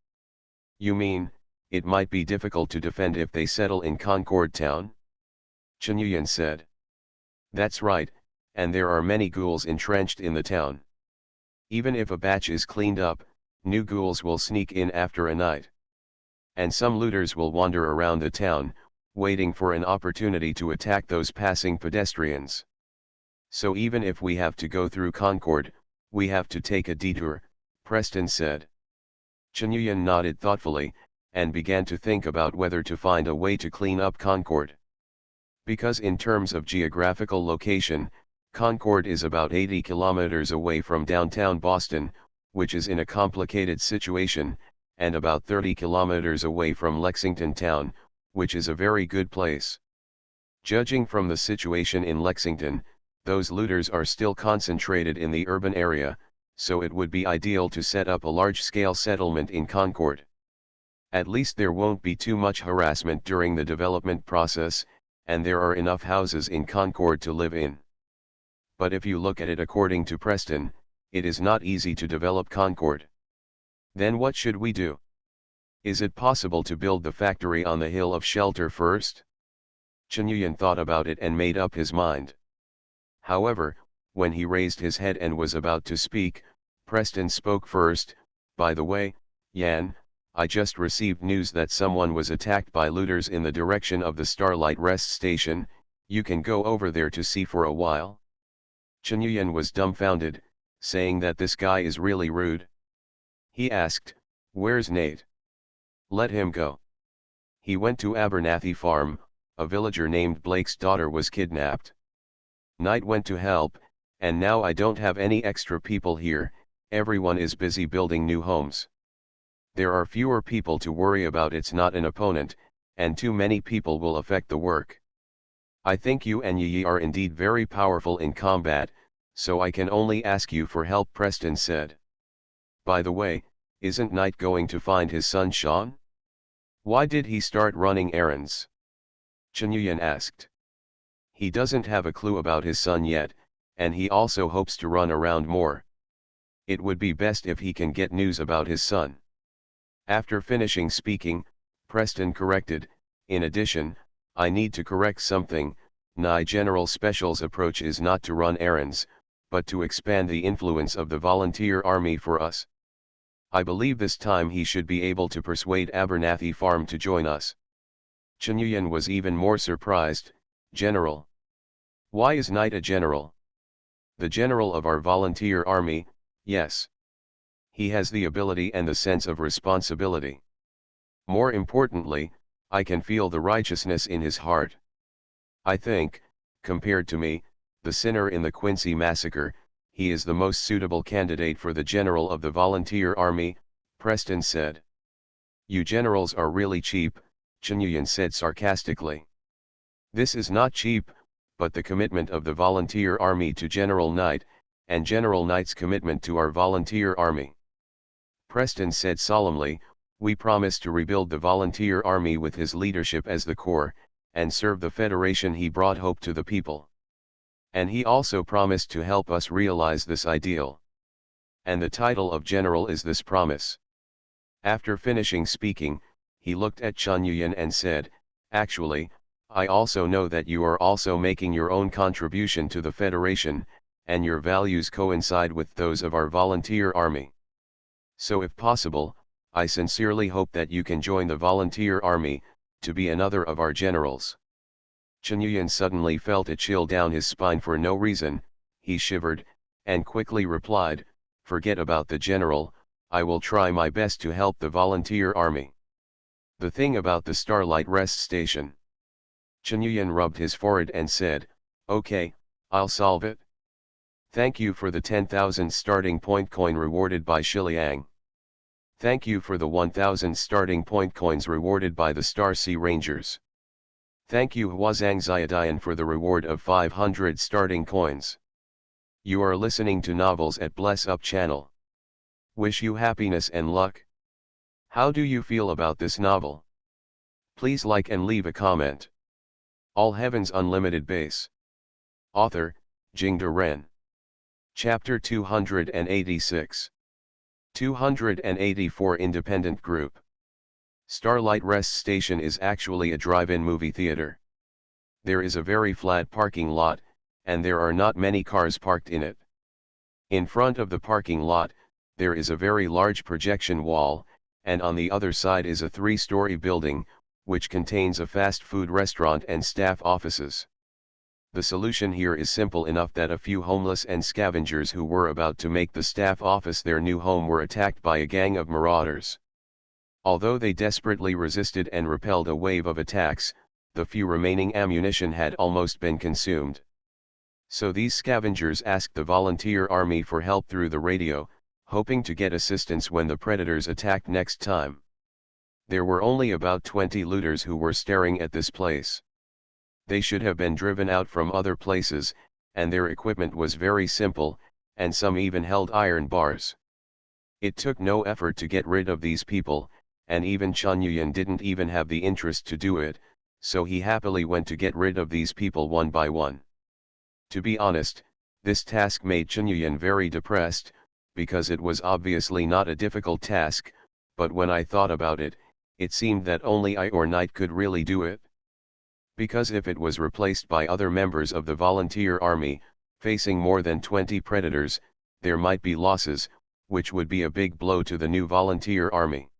You mean, it might be difficult to defend if they settle in Concord Town? Chen Yuyan said. That's right, and there are many ghouls entrenched in the town. Even if a batch is cleaned up, new ghouls will sneak in after a night. And some looters will wander around the town, waiting for an opportunity to attack those passing pedestrians. So even if we have to go through Concord, we have to take a detour, Preston said. Chen Yuyan nodded thoughtfully, and began to think about whether to find a way to clean up Concord. Because in terms of geographical location, Concord is about 80 kilometers away from downtown Boston, which is in a complicated situation, and about 30 kilometers away from Lexington town, which is a very good place. Judging from the situation in Lexington, those looters are still concentrated in the urban area, so it would be ideal to set up a large-scale settlement in Concord. At least there won't be too much harassment during the development process, and there are enough houses in Concord to live in. But if you look at it according to Preston, it is not easy to develop Concord. Then what should we do? Is it possible to build the factory on the hill of shelter first? Chen Yuyan thought about it and made up his mind. However, when he raised his head and was about to speak, Preston spoke first. By the way, Yan, I just received news that someone was attacked by looters in the direction of the Starlight Rest Station. You can go over there to see for a while. Chen Yuyan was dumbfounded, saying that this guy is really rude. He asked, "Where's Nate? Let him go." He went to Abernathy Farm. A villager named Blake's daughter was kidnapped. Knight went to help, and now I don't have any extra people here. Everyone is busy building new homes. There are fewer people to worry about. It's not an opponent, and too many people will affect the work. I think you and Yi are indeed very powerful in combat, so I can only ask you for help, Preston said. By the way, isn't Knight going to find his son Sean? Why did he start running errands? Chen Yuyan asked. He doesn't have a clue about his son yet, and he also hopes to run around more. It would be best if he can get news about his son. After finishing speaking, Preston corrected, in addition, I need to correct something. Nai General Special's approach is not to run errands, but to expand the influence of the volunteer army for us. I believe this time he should be able to persuade Abernathy Farm to join us. Chen Yuyan was even more surprised. General. Why is Knight a general? The general of our volunteer army, yes. He has the ability and the sense of responsibility. More importantly, I can feel the righteousness in his heart. I think, compared to me, the sinner in the Quincy massacre, he is the most suitable candidate for the general of the volunteer army, Preston said. You generals are really cheap, Chen Yuyan said sarcastically. This is not cheap, but the commitment of the volunteer army to General Knight, and General Knight's commitment to our volunteer army. Preston said solemnly, we promise to rebuild the volunteer army with his leadership as the core, and serve the Federation. He brought hope to the people. And he also promised to help us realize this ideal. And the title of general is this promise. After finishing speaking, he looked at Chen Yuyan and said, actually, I also know that you are also making your own contribution to the Federation, and your values coincide with those of our volunteer army. So if possible, I sincerely hope that you can join the volunteer army, to be another of our generals. Chen Yuyan suddenly felt a chill down his spine for no reason. He shivered, and quickly replied, "Forget about the general, I will try my best to help the volunteer army. The thing about the Starlight Rest Station." Chen Yuyan rubbed his forehead and said, "Okay, I'll solve it. Thank you for the 10,000 starting point coin rewarded by Shiliang. Thank you for the 1,000 starting point coins rewarded by the Star Sea Rangers. Thank you Huazhang Xiadian for the reward of 500 starting coins. You are listening to Novels at Bless Up channel. Wish you happiness and luck. How do you feel about this novel? Please like and leave a comment. All Heavens Unlimited Base. Author, Jingde Ren. Chapter 286. 284 Independent Group. Starlight Rest Station is actually a drive-in movie theater. There is a very flat parking lot, and there are not many cars parked in it. In front of the parking lot, there is a very large projection wall, and on the other side is a 3-story building, which contains a fast food restaurant and staff offices. The solution here is simple enough that a few homeless and scavengers who were about to make the staff office their new home were attacked by a gang of marauders. Although they desperately resisted and repelled a wave of attacks, the few remaining ammunition had almost been consumed. So these scavengers asked the volunteer army for help through the radio, hoping to get assistance when the predators attacked next time. There were only about 20 looters who were staring at this place. They should have been driven out from other places, and their equipment was very simple, and some even held iron bars. It took no effort to get rid of these people, and even Chen Yuyan didn't even have the interest to do it, so he happily went to get rid of these people one by one. To be honest, this task made Chen Yuyan very depressed, because it was obviously not a difficult task, but when I thought about it, it seemed that only I or Knight could really do it. Because if it was replaced by other members of the volunteer army, facing more than 20 predators, there might be losses, which would be a big blow to the new volunteer army.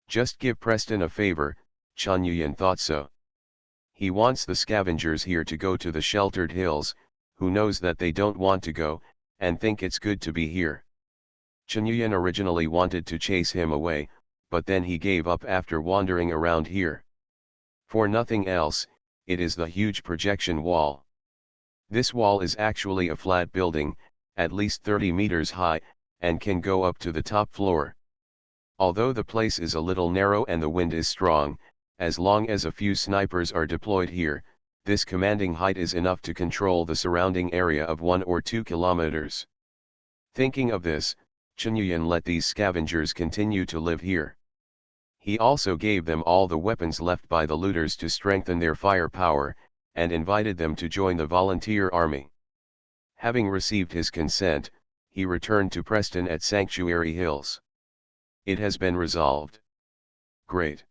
Just give Preston a favor, Chen Yuyan thought so. He wants the scavengers here to go to the sheltered hills, who knows that they don't want to go, and think it's good to be here. Chen Yuyan originally wanted to chase him away, but then he gave up after wandering around here. For nothing else, it is the huge projection wall. This wall is actually a flat building, at least 30 meters high, and can go up to the top floor. Although the place is a little narrow and the wind is strong, as long as a few snipers are deployed here, this commanding height is enough to control the surrounding area of 1 or 2 kilometers. Thinking of this, Chen Yuyan let these scavengers continue to live here. He also gave them all the weapons left by the looters to strengthen their firepower, and invited them to join the volunteer army. Having received his consent, he returned to Preston at Sanctuary Hills. It has been resolved. Great.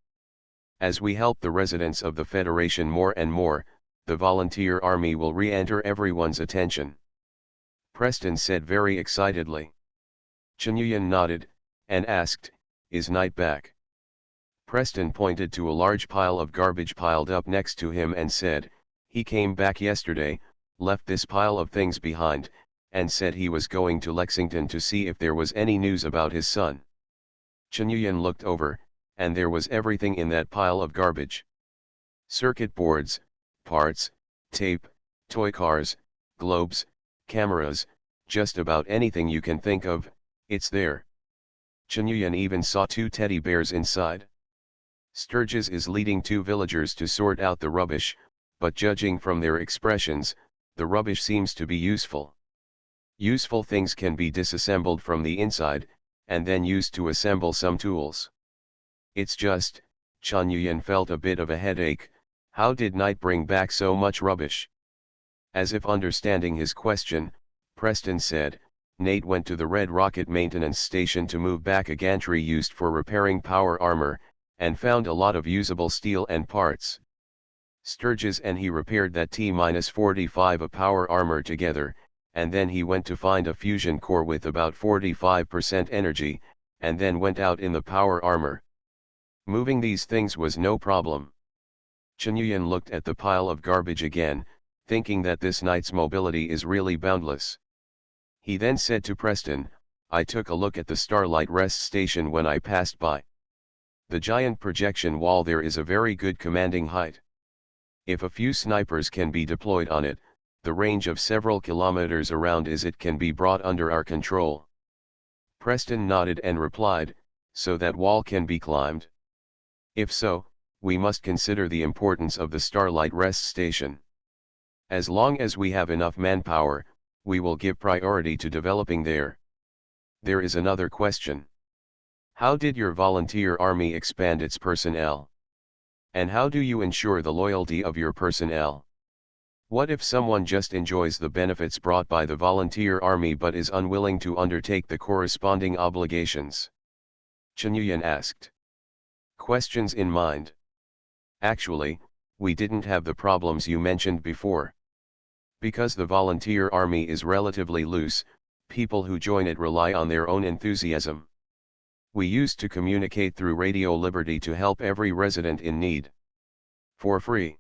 As we help the residents of the Federation more and more, the volunteer army will re-enter everyone's attention. Preston said very excitedly. Chen Yuyan nodded, and asked, "Is Knight back?" Preston pointed to a large pile of garbage piled up next to him and said, "He came back yesterday, left this pile of things behind, and said he was going to Lexington to see if there was any news about his son." Chen Yuyan looked over, and there was everything in that pile of garbage. Circuit boards, parts, tape, toy cars, globes, cameras, just about anything you can think of, it's there. Chen Yuyan even saw 2 teddy bears inside. Sturgis is leading 2 villagers to sort out the rubbish, but judging from their expressions, the rubbish seems to be useful. Useful things can be disassembled from the inside, and then used to assemble some tools. It's just, Chen Yuyan felt a bit of a headache, how did Knight bring back so much rubbish? As if understanding his question, Preston said, "Nate went to the Red Rocket maintenance station to move back a gantry used for repairing power armor, and found a lot of usable steel and parts. Sturgis and he repaired that T-45 a power armor together, and then he went to find a fusion core with about 45% energy, and then went out in the power armor. Moving these things was no problem. Chunyuan looked at the pile of garbage again, thinking that this knight's mobility is really boundless. He then said to Preston, I took a look at the Starlight Rest Station when I passed by. The giant projection wall there is a very good commanding height. If a few snipers can be deployed on it, the range of several kilometers around it can be brought under our control. Preston nodded and replied, so that wall can be climbed? If so, we must consider the importance of the Starlight Rest Station. As long as we have enough manpower, we will give priority to developing there. There is another question. How did your volunteer army expand its personnel? And how do you ensure the loyalty of your personnel? What if someone just enjoys the benefits brought by the volunteer army but is unwilling to undertake the corresponding obligations? Chunyuan asked. Questions in mind. Actually, we didn't have the problems you mentioned before. Because the volunteer army is relatively loose, people who join it rely on their own enthusiasm. We used to communicate through Radio Liberty to help every resident in need. For free.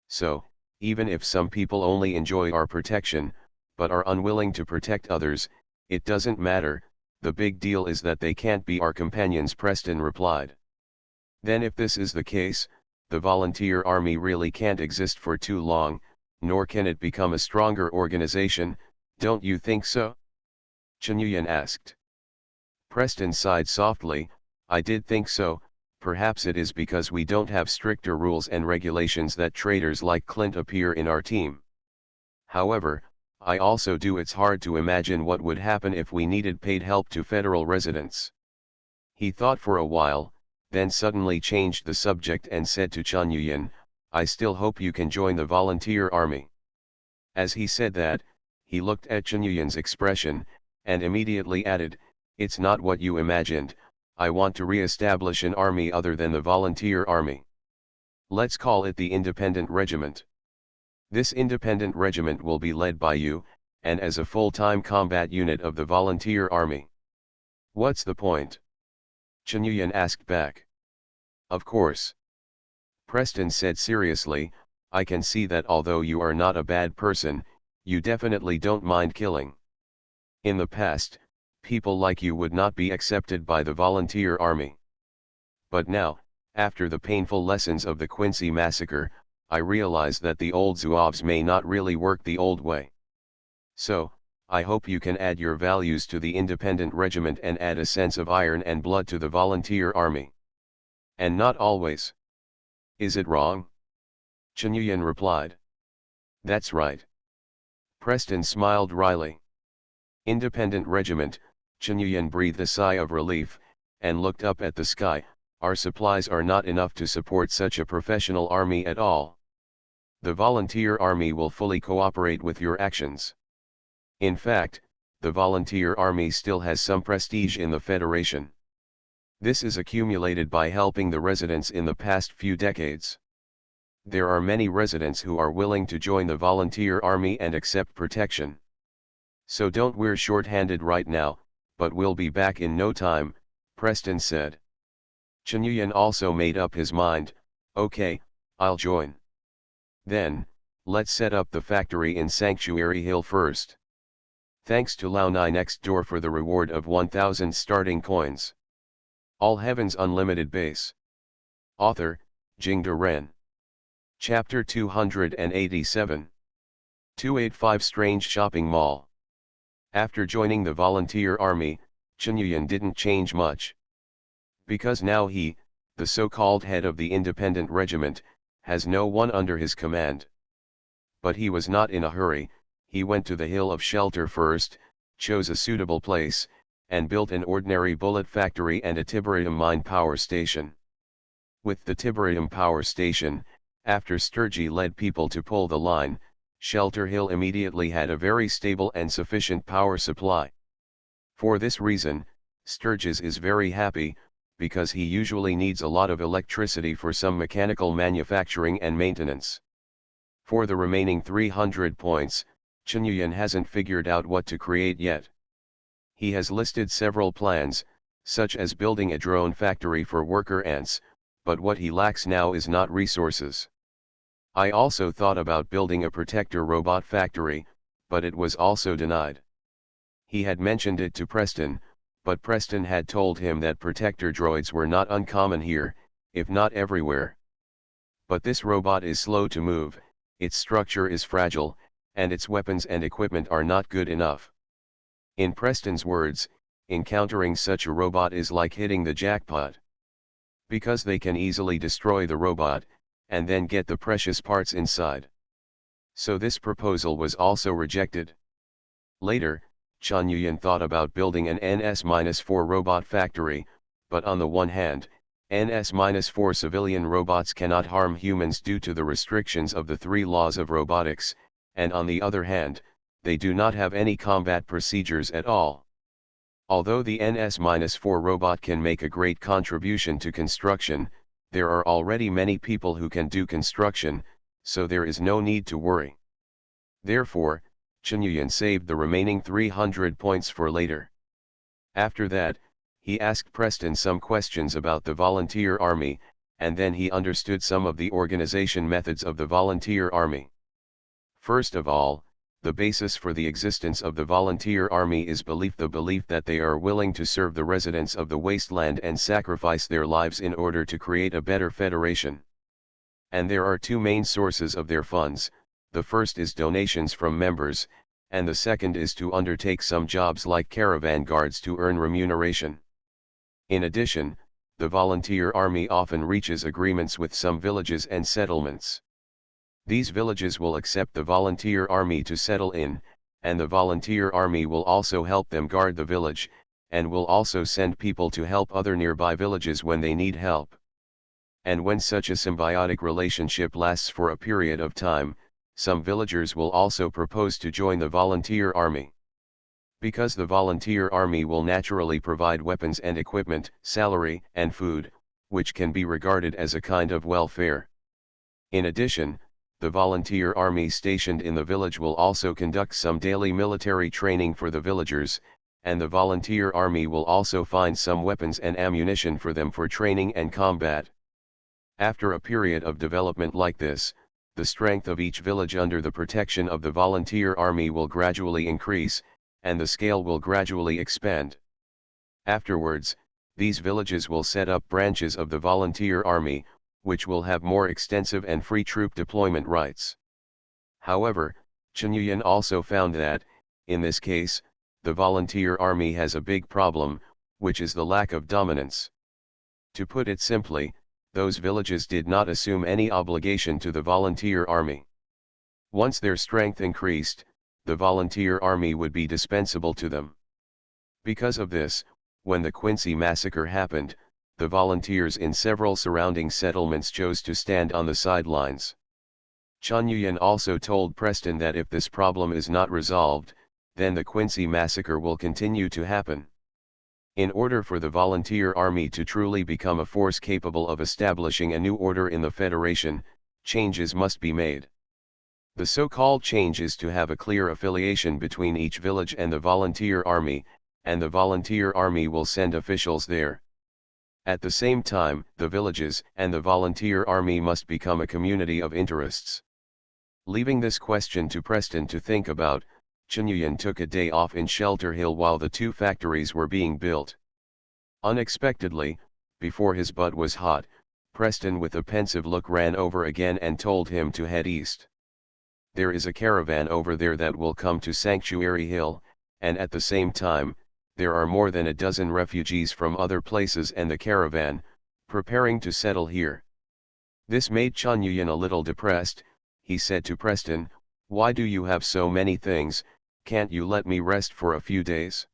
So, even if some people only enjoy our protection, but are unwilling to protect others, it doesn't matter, the big deal is that they can't be our companions, Preston replied. Then if this is the case, the volunteer army really can't exist for too long, nor can it become a stronger organization, don't you think so? Chunyuan asked. Preston sighed softly, I did think so, perhaps it is because we don't have stricter rules and regulations that traitors like Clint appear in our team. However, I also do it's hard to imagine what would happen if we needed paid help to federal residents. He thought for a while, then suddenly changed the subject and said to Chunyuan, I still hope you can join the volunteer army. As he said that, he looked at Chunyuan's expression, and immediately added, it's not what you imagined, I want to re-establish an army other than the volunteer army. Let's call it the Independent Regiment. This independent regiment will be led by you, and as a full-time combat unit of the volunteer army. What's the point? Chunyuan asked back. Of course. Preston said seriously, I can see that although you are not a bad person, you definitely don't mind killing. In the past, people like you would not be accepted by the volunteer army. But now, after the painful lessons of the Quincy massacre, I realize that the old Zouaves may not really work the old way. So, I hope you can add your values to the independent regiment and add a sense of iron and blood to the volunteer army. And not always. Is it wrong? Chunyuan replied. That's right. Preston smiled wryly. Independent regiment, Chunyuan breathed a sigh of relief, and looked up at the sky, our supplies are not enough to support such a professional army at all. The volunteer army will fully cooperate with your actions. In fact, the volunteer army still has some prestige in the Federation. This is accumulated by helping the residents in the past few decades. There are many residents who are willing to join the volunteer army and accept protection. So don't we're short-handed right now, but we'll be back in no time, Preston said. Chunyuan also made up his mind, okay, I'll join. Then, let's set up the factory in Sanctuary Hill first. Thanks to Laonai next door for the reward of 1,000 starting coins. All Heavens Unlimited Base. Author, Jingde Ren. Chapter 287. 285 Strange Shopping Mall. After joining the volunteer army, Chunyuan didn't change much. Because now he, the so-called head of the independent regiment, has no one under his command. But he was not in a hurry, he went to the Hill of Shelter first, chose a suitable place, and built an ordinary bullet factory and a Tiberium mine power station. With the Tiberium power station, after Sturgis led people to pull the line, Shelter Hill immediately had a very stable and sufficient power supply. For this reason, Sturgis is very happy, because he usually needs a lot of electricity for some mechanical manufacturing and maintenance. For the remaining 300 points, Chunyuan hasn't figured out what to create yet. He has listed several plans, such as building a drone factory for worker ants, but what he lacks now is not resources. I also thought about building a protector robot factory, but it was also denied. He had mentioned it to Preston, but Preston had told him that protector droids were not uncommon here, if not everywhere. But this robot is slow to move, its structure is fragile, and its weapons and equipment are not good enough. In Preston's words, encountering such a robot is like hitting the jackpot. Because they can easily destroy the robot, and then get the precious parts inside. So this proposal was also rejected. Later, Chunyuan thought about building an NS-4 robot factory, but on the one hand, NS-4 civilian robots cannot harm humans due to the restrictions of the 3 laws of robotics, and on the other hand, they do not have any combat procedures at all. Although the NS-4 robot can make a great contribution to construction, there are already many people who can do construction, so there is no need to worry. Therefore, Chunyuan saved the remaining 300 points for later. After that, he asked Preston some questions about the volunteer army, and then he understood some of the organization methods of the volunteer army. First of all, the basis for the existence of the volunteer army is the belief that they are willing to serve the residents of the wasteland and sacrifice their lives in order to create a better federation. And there are 2 main sources of their funds, the first is donations from members, and the second is to undertake some jobs like caravan guards to earn remuneration. In addition, the volunteer army often reaches agreements with some villages and settlements. These villages will accept the volunteer army to settle in, and the volunteer army will also help them guard the village, and will also send people to help other nearby villages when they need help. And when such a symbiotic relationship lasts for a period of time, some villagers will also propose to join the volunteer army. Because the volunteer army will naturally provide weapons and equipment, salary, and food, which can be regarded as a kind of welfare. In addition, the volunteer army stationed in the village will also conduct some daily military training for the villagers, and the volunteer army will also find some weapons and ammunition for them for training and combat. After a period of development like this, the strength of each village under the protection of the volunteer army will gradually increase, and the scale will gradually expand. Afterwards, these villages will set up branches of the volunteer army, which will have more extensive and free troop deployment rights. However, Chunyuan also found that, in this case, the volunteer army has a big problem, which is the lack of dominance. To put it simply, those villages did not assume any obligation to the volunteer army. Once their strength increased, the volunteer army would be dispensable to them. Because of this, when the Quincy massacre happened, the volunteers in several surrounding settlements chose to stand on the sidelines. Chunyuan also told Preston that if this problem is not resolved, then the Quincy massacre will continue to happen. In order for the volunteer army to truly become a force capable of establishing a new order in the Federation, changes must be made. The so-called change is to have a clear affiliation between each village and the volunteer army, and the volunteer army will send officials there. At the same time, the villages and the volunteer army must become a community of interests. Leaving this question to Preston to think about, Chunyuan took a day off in Shelter Hill while the 2 factories were being built. Unexpectedly, before his butt was hot, Preston with a pensive look ran over again and told him to head east. There is a caravan over there that will come to Sanctuary Hill, and at the same time, there are more than a dozen refugees from other places and the caravan, preparing to settle here. This made Chunyuan a little depressed. He said to Preston, "Why do you have so many things, can't you let me rest for a few days?"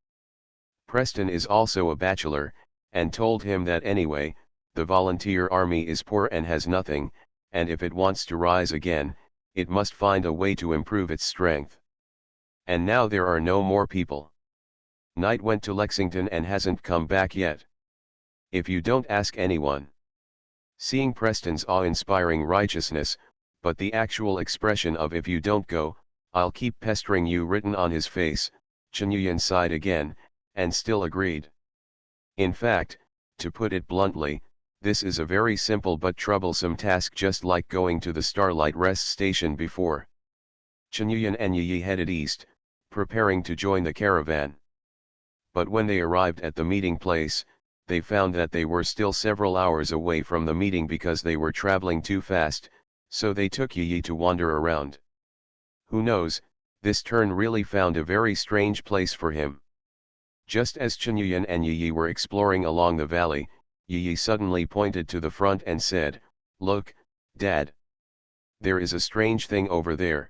Preston is also a bachelor, and told him that anyway, the volunteer army is poor and has nothing, and if it wants to rise again, it must find a way to improve its strength. And now there are no more people. Knight went to Lexington and hasn't come back yet. If you don't ask anyone. Seeing Preston's awe-inspiring righteousness, but the actual expression of if you don't go, I'll keep pestering you written on his face, Chen Yuyan sighed again, and still agreed. In fact, to put it bluntly, this is a very simple but troublesome task, just like going to the Starlight Rest Station before. Chen Yuyan and Yi headed east, preparing to join the caravan. But when they arrived at the meeting place, they found that they were still several hours away from the meeting because they were traveling too fast, so they took Yi to wander around. Who knows, this turn really found a very strange place for him. Just as Chen Yuyan and Yi were exploring along the valley, Yi suddenly pointed to the front and said, "Look, Dad. There is a strange thing over there."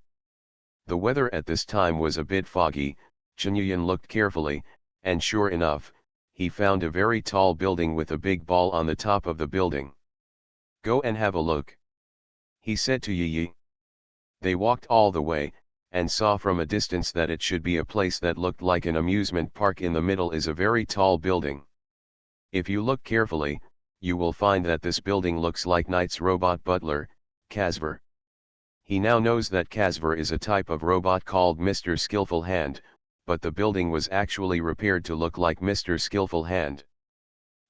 The weather at this time was a bit foggy. Chen Yuyan looked carefully, and sure enough, he found a very tall building with a big ball on the top of the building. "Go and have a look," he said to Yi. They walked all the way, and saw from a distance that it should be a place that looked like an amusement park. In the middle is a very tall building. If you look carefully, you will find that this building looks like Knight's robot butler, Casver. He now knows that Casver is a type of robot called Mr. Skillful Hand, but the building was actually repaired to look like Mr. Skillful Hand.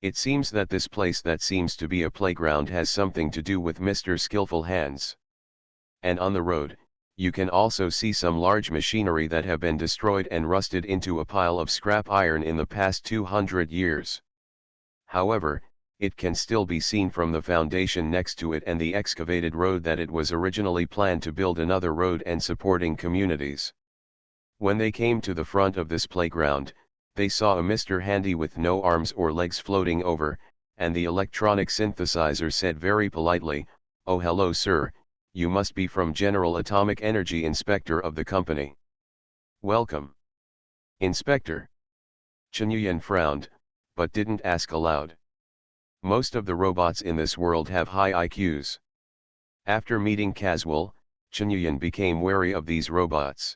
It seems that this place that seems to be a playground has something to do with Mr. Skillful Hands. And on the road, you can also see some large machinery that have been destroyed and rusted into a pile of scrap iron in the past 200 years. However, it can still be seen from the foundation next to it and the excavated road that it was originally planned to build another road and supporting communities. When they came to the front of this playground, they saw a Mr. Handy with no arms or legs floating over, and the electronic synthesizer said very politely, "Oh, hello sir, you must be from General Atomic Energy, inspector of the company. Welcome." "Inspector?" Chen Yuyan frowned, but didn't ask aloud. Most of the robots in this world have high IQs. After meeting Caswell, Chen Yuyan became wary of these robots.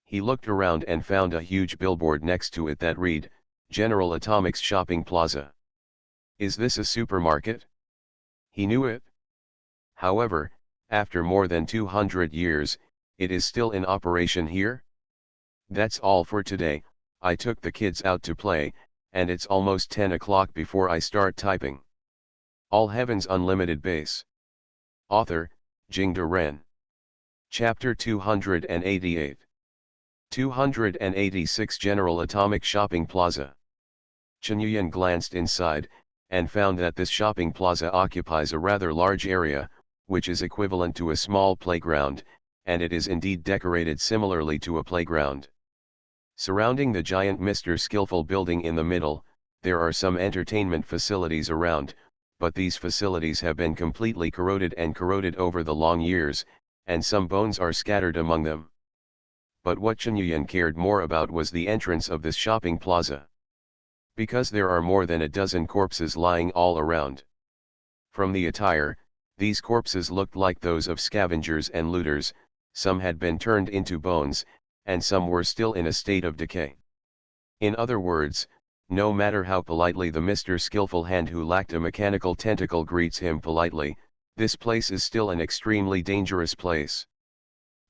He looked around and found a huge billboard next to it that read, "General Atomics Shopping Plaza." Is this a supermarket? He knew it. However, after more than 200 years, it is still in operation here? That's all for today. I took the kids out to play, and it's almost 10 o'clock before I start typing. All Heavens Unlimited Base. Author, Jingde Ren. Chapter 288. 286 General Atomic Shopping Plaza. Chen Yuyan glanced inside, and found that this shopping plaza occupies a rather large area, which is equivalent to a small playground, and it is indeed decorated similarly to a playground. Surrounding the giant Mr. Skillful building in the middle, there are some entertainment facilities around, but these facilities have been completely corroded over the long years, and some bones are scattered among them. But what Chen Yuyan cared more about was the entrance of this shopping plaza. Because there are more than a dozen corpses lying all around. From the attire, these corpses looked like those of scavengers and looters, some had been turned into bones, and some were still in a state of decay. In other words, no matter how politely the Mr. Skillful Hand who lacked a mechanical tentacle greets him politely, this place is still an extremely dangerous place.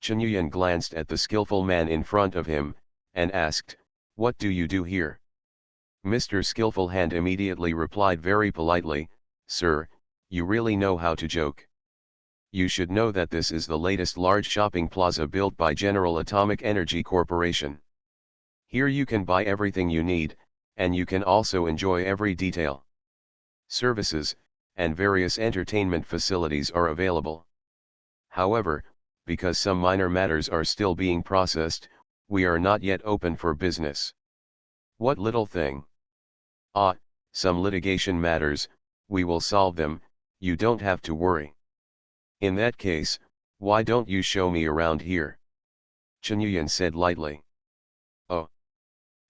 Chen Yuyan glanced at the skillful man in front of him, and asked, "What do you do here?" Mr. Skillful Hand immediately replied very politely, "Sir, you really know how to joke. You should know that this is the latest large shopping plaza built by General Atomic Energy Corporation. Here you can buy everything you need, and you can also enjoy every detail. Services, and various entertainment facilities are available. However, because some minor matters are still being processed, we are not yet open for business." "What little thing?" "Ah, some litigation matters, we will solve them, you don't have to worry." "In that case, why don't you show me around here?" Chen Yuyan said lightly. "Oh.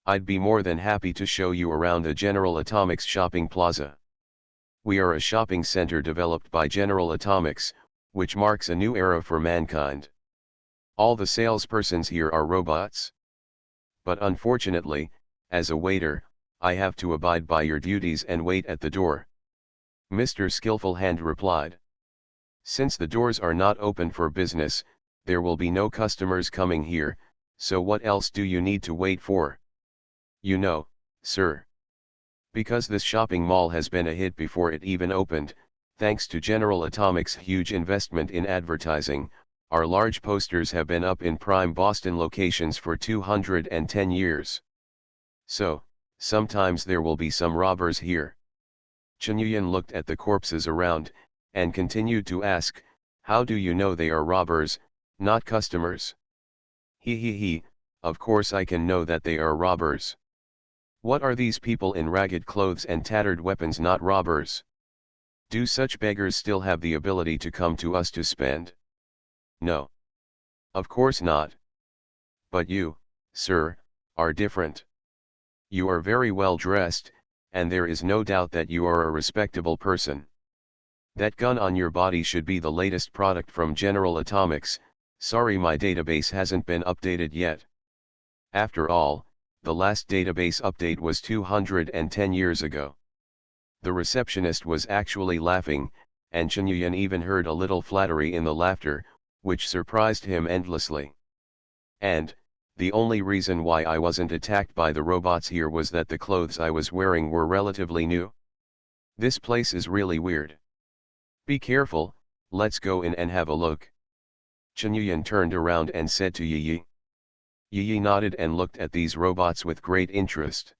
I'd be more than happy to show you around the General Atomics shopping plaza. We are a shopping center developed by General Atomics, which marks a new era for mankind. All the salespersons here are robots. But unfortunately, as a waiter, I have to abide by your duties and wait at the door. Mr. Skillful Hand replied. Since the doors are not open for business, there will be no customers coming here, so what else do you need to wait for? You know, sir. Because this shopping mall has been a hit before it even opened, thanks to General Atomic's huge investment in advertising, our large posters have been up in prime Boston locations for 210 years. So, sometimes there will be some robbers here. Chen Yuyan looked at the corpses around, and continued to ask, how do you know they are robbers, not customers? He, of course I can know that they are robbers. What are these people in ragged clothes and tattered weapons not robbers? Do such beggars still have the ability to come to us to spend? No. Of course not. But you, sir, are different. You are very well dressed, and there is no doubt that you are a respectable person. That gun on your body should be the latest product from General Atomics. Sorry, my database hasn't been updated yet. After all, the last database update was 210 years ago. The receptionist was actually laughing, and Chen Yuyan even heard a little flattery in the laughter, which surprised him endlessly. And, the only reason why I wasn't attacked by the robots here was that the clothes I was wearing were relatively new. This place is really weird. Be careful, let's go in and have a look. Chen Yuyan turned around and said to Yi. Yi nodded and looked at these robots with great interest.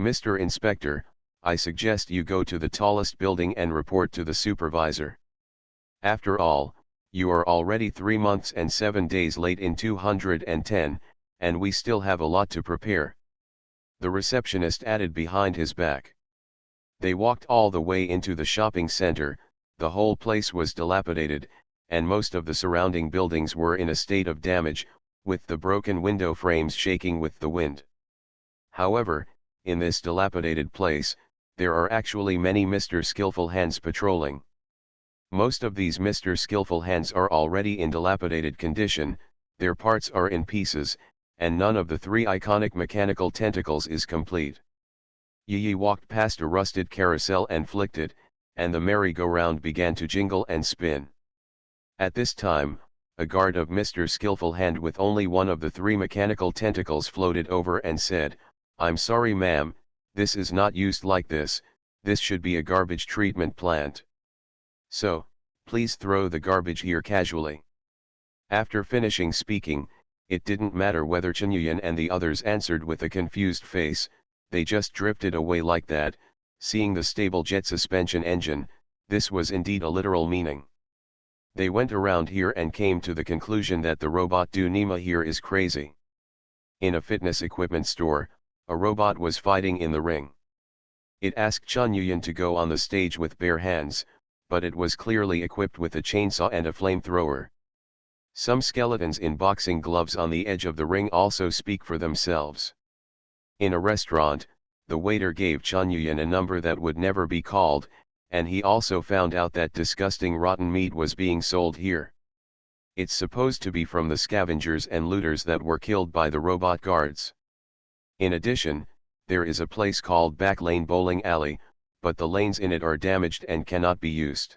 Mr. Inspector, I suggest you go to the tallest building and report to the supervisor. After all, you are already 3 months and 7 days late in 210, and we still have a lot to prepare. The receptionist added behind his back. They walked all the way into the shopping center. The whole place was dilapidated, and most of the surrounding buildings were in a state of damage, with the broken window frames shaking with the wind. However, in this dilapidated place, there are actually many Mr. Skillful Hands patrolling. Most of these Mr. Skillful Hands are already in dilapidated condition, their parts are in pieces, and none of the 3 iconic mechanical tentacles is complete. Yi walked past a rusted carousel and flicked it, and the merry-go-round began to jingle and spin. At this time, a guard of Mr. Skillful Hand with only one of the 3 mechanical tentacles floated over and said, I'm sorry ma'am, this is not used like this should be a garbage treatment plant. So, please throw the garbage here casually. After finishing speaking, it didn't matter whether Chen Yuyan and the others answered with a confused face, they just drifted away like that. Seeing the stable jet suspension engine, this was indeed a literal meaning. They went around here and came to the conclusion that the robot Du Nima here is crazy. In a fitness equipment store, a robot was fighting in the ring. It asked Chen Yuyan to go on the stage with bare hands, but it was clearly equipped with a chainsaw and a flamethrower. Some skeletons in boxing gloves on the edge of the ring also speak for themselves. In a restaurant, the waiter gave Chen Yuyan a number that would never be called, and he also found out that disgusting rotten meat was being sold here. It's supposed to be from the scavengers and looters that were killed by the robot guards. In addition, there is a place called Backlane Bowling Alley, but the lanes in it are damaged and cannot be used.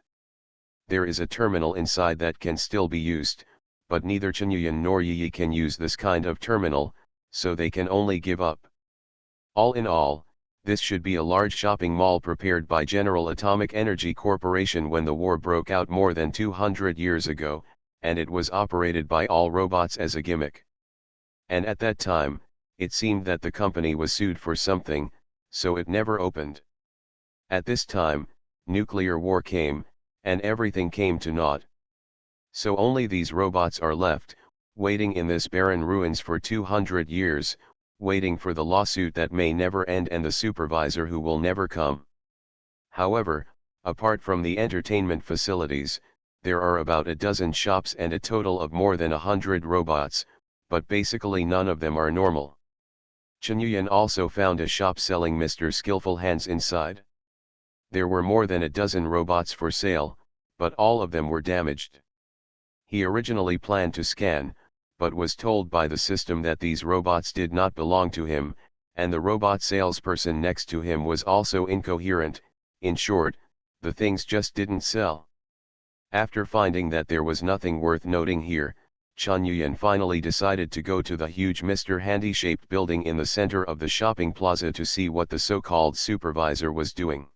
There is a terminal inside that can still be used, but neither Chen Yuyan nor Yi can use this kind of terminal, so they can only give up. All in all, this should be a large shopping mall prepared by General Atomic Energy Corporation when the war broke out more than 200 years ago, and it was operated by all robots as a gimmick. And at that time, it seemed that the company was sued for something, so it never opened. At this time, nuclear war came, and everything came to naught. So only these robots are left, waiting in this barren ruins for 200 years, waiting for the lawsuit that may never end and the supervisor who will never come. However, apart from the entertainment facilities, there are about a dozen shops and a total of more than 100 robots, but basically none of them are normal. Chen Yuyan also found a shop selling Mr. Skillful Hands inside. There were more than a dozen robots for sale, but all of them were damaged. He originally planned to scan, but was told by the system that these robots did not belong to him, and the robot salesperson next to him was also incoherent. In short, the things just didn't sell. After finding that there was nothing worth noting here, Chen Yuyan finally decided to go to the huge Mr. Handy-shaped building in the center of the shopping plaza to see what the so-called supervisor was doing.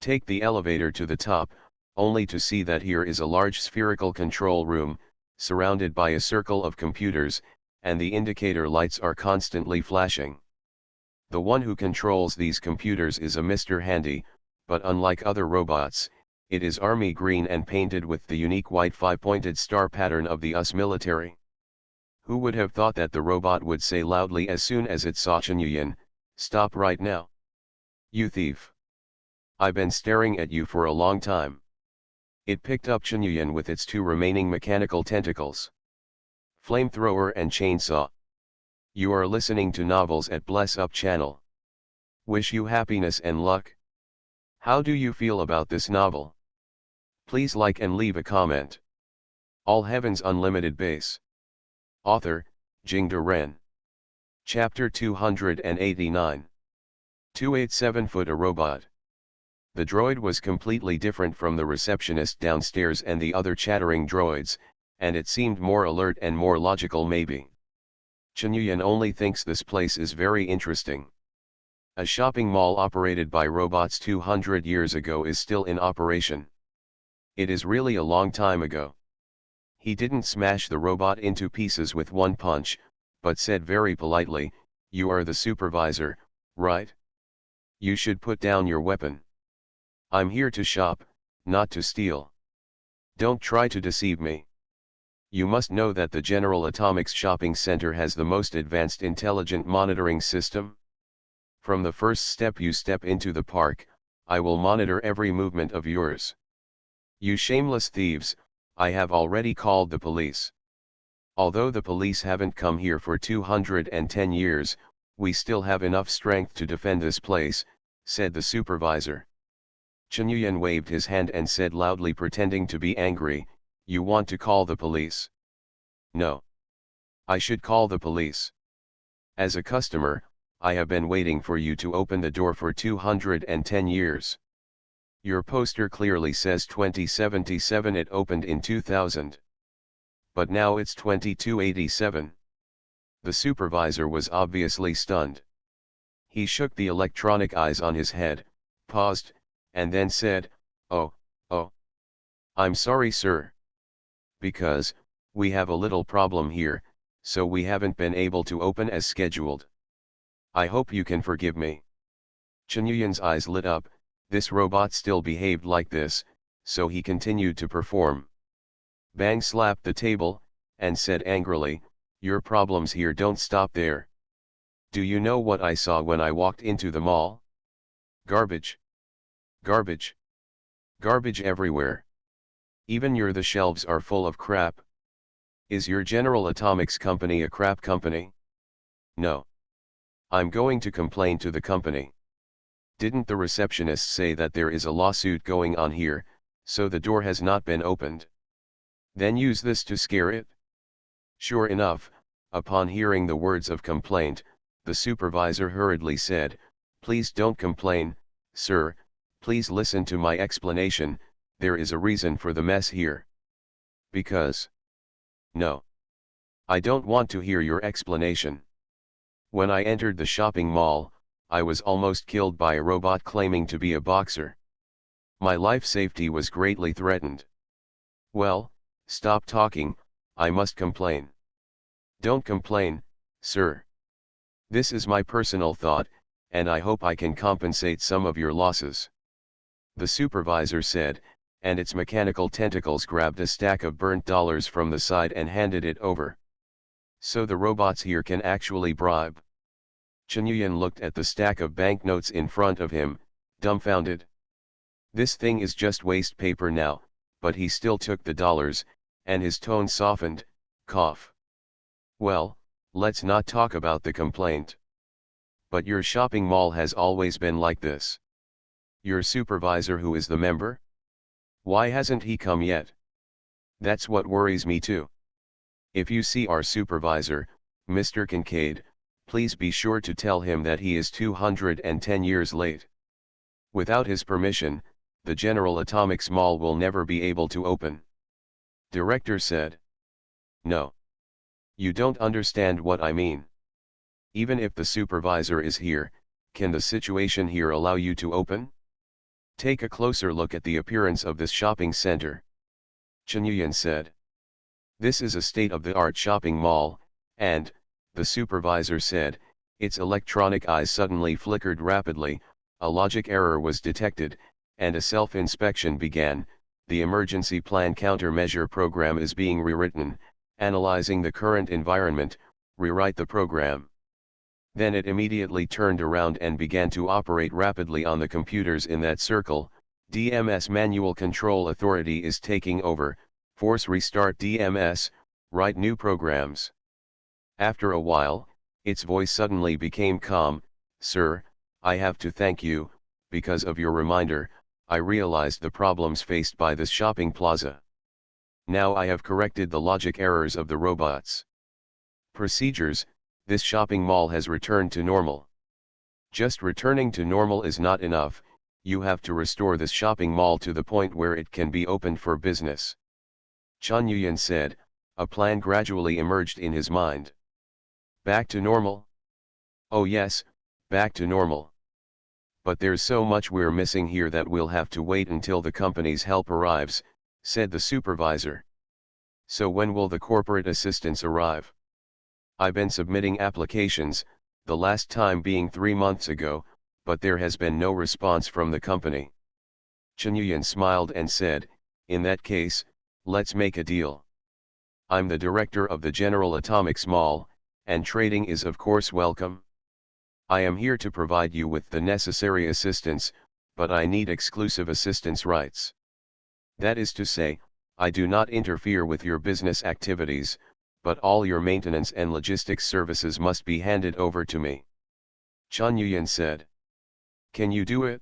Take the elevator to the top, only to see that here is a large spherical control room, surrounded by a circle of computers, and the indicator lights are constantly flashing. The one who controls these computers is a Mr. Handy, but unlike other robots, it is army green and painted with the unique white five-pointed star pattern of the US military. Who would have thought that the robot would say loudly as soon as it saw Chen Yuyan, "Stop right now. You thief. I've been staring at you for a long time." It picked up Chen Yuyan with its two remaining mechanical tentacles. Flamethrower and chainsaw. You are listening to Novels at Bless Up channel. Wish you happiness and luck. How do you feel about this novel? Please like and leave a comment. All Heaven's Unlimited Base. Author, Jingde Ren. Chapter 289. 287-foot a robot. The droid was completely different from the receptionist downstairs and the other chattering droids, and it seemed more alert and more logical maybe. Chen Yuyan only thinks this place is very interesting. A shopping mall operated by robots 200 years ago is still in operation. It is really a long time ago. He didn't smash the robot into pieces with one punch, but said very politely, "You are the supervisor, right? You should put down your weapon. I'm here to shop, not to steal. Don't try to deceive me. You must know that the General Atomics Shopping Center has the most advanced intelligent monitoring system. From the first step you step into the park, I will monitor every movement of yours. You shameless thieves, I have already called the police. Although the police haven't come here for 210 years, we still have enough strength to defend this place," said the supervisor. Chen Yuyan waved his hand and said loudly, pretending to be angry, "You want to call the police?" "No. I should call the police. As a customer, I have been waiting for you to open the door for 210 years. Your poster clearly says 2077, it opened in 2000. But now it's 2287. The supervisor was obviously stunned. He shook the electronic eyes on his head, paused, and then said, oh, I'm sorry sir. Because, we have a little problem here, so we haven't been able to open as scheduled. I hope you can forgive me." Chen Yuyan's eyes lit up. This robot still behaved like this, so he continued to perform. Bang slapped the table, and said angrily, "Your problems here don't stop there. Do you know what I saw when I walked into the mall? Garbage. Garbage. Garbage everywhere. Even the shelves are full of crap. Is your General Atomics company a crap company? No. I'm going to complain to the company. Didn't the receptionist say that there is a lawsuit going on here, so the door has not been opened? Then use this to scare it?" Sure enough, upon hearing the words of complaint, the supervisor hurriedly said, "Please don't complain, sir, please listen to my explanation, there is a reason for the mess here." "Because?" "No. I don't want to hear your explanation. When I entered the shopping mall, I was almost killed by a robot claiming to be a boxer. My life safety was greatly threatened. Well, stop talking, I must complain." "Don't complain, sir. This is my personal thought, and I hope I can compensate some of your losses," the supervisor said, and its mechanical tentacles grabbed a stack of burnt dollars from the side and handed it over. "So the robots here can actually bribe?" Chen Yuyan looked at the stack of banknotes in front of him, dumbfounded. This thing is just waste paper now, but he still took the dollars, and his tone softened, cough. "Well, let's not talk about the complaint. But your shopping mall has always been like this. Your supervisor, who is the member? Why hasn't he come yet? That's what worries me too. If you see our supervisor, Mr. Kincaid, Please be sure to tell him that he is 210 years late. Without his permission, the General Atomics Mall will never be able to open. Director said. No. You don't understand what I mean. Even if the supervisor is here, can the situation here allow you to open? Take a closer look at the appearance of this shopping center. Chen Yuyan said. This is a state-of-the-art shopping mall, and, the supervisor said, its electronic eyes suddenly flickered rapidly, a logic error was detected, and a self-inspection began. The emergency plan countermeasure program is being rewritten, analyzing the current environment, rewrite the program. Then it immediately turned around and began to operate rapidly on the computers in that circle. DMS manual control authority is taking over, force restart DMS, write new programs. After a while, its voice suddenly became calm. Sir, I have to thank you, because of your reminder, I realized the problems faced by this shopping plaza. Now I have corrected the logic errors of the robots. Procedures, this shopping mall has returned to normal. Just returning to normal is not enough, you have to restore this shopping mall to the point where it can be opened for business. Chen Yuyan said, a plan gradually emerged in his mind. Back to normal? Oh yes, back to normal. But there's so much we're missing here that we'll have to wait until the company's help arrives, said the supervisor. So when will the corporate assistance arrive? I've been submitting applications, the last time being 3 months ago, but there has been no response from the company. Chen Yuyan smiled and said, in that case, let's make a deal. I'm the director of the General Atomics Mall, and trading is of course welcome. I am here to provide you with the necessary assistance, but I need exclusive assistance rights. That is to say, I do not interfere with your business activities, but all your maintenance and logistics services must be handed over to me. Chen Yuyan said. Can you do it?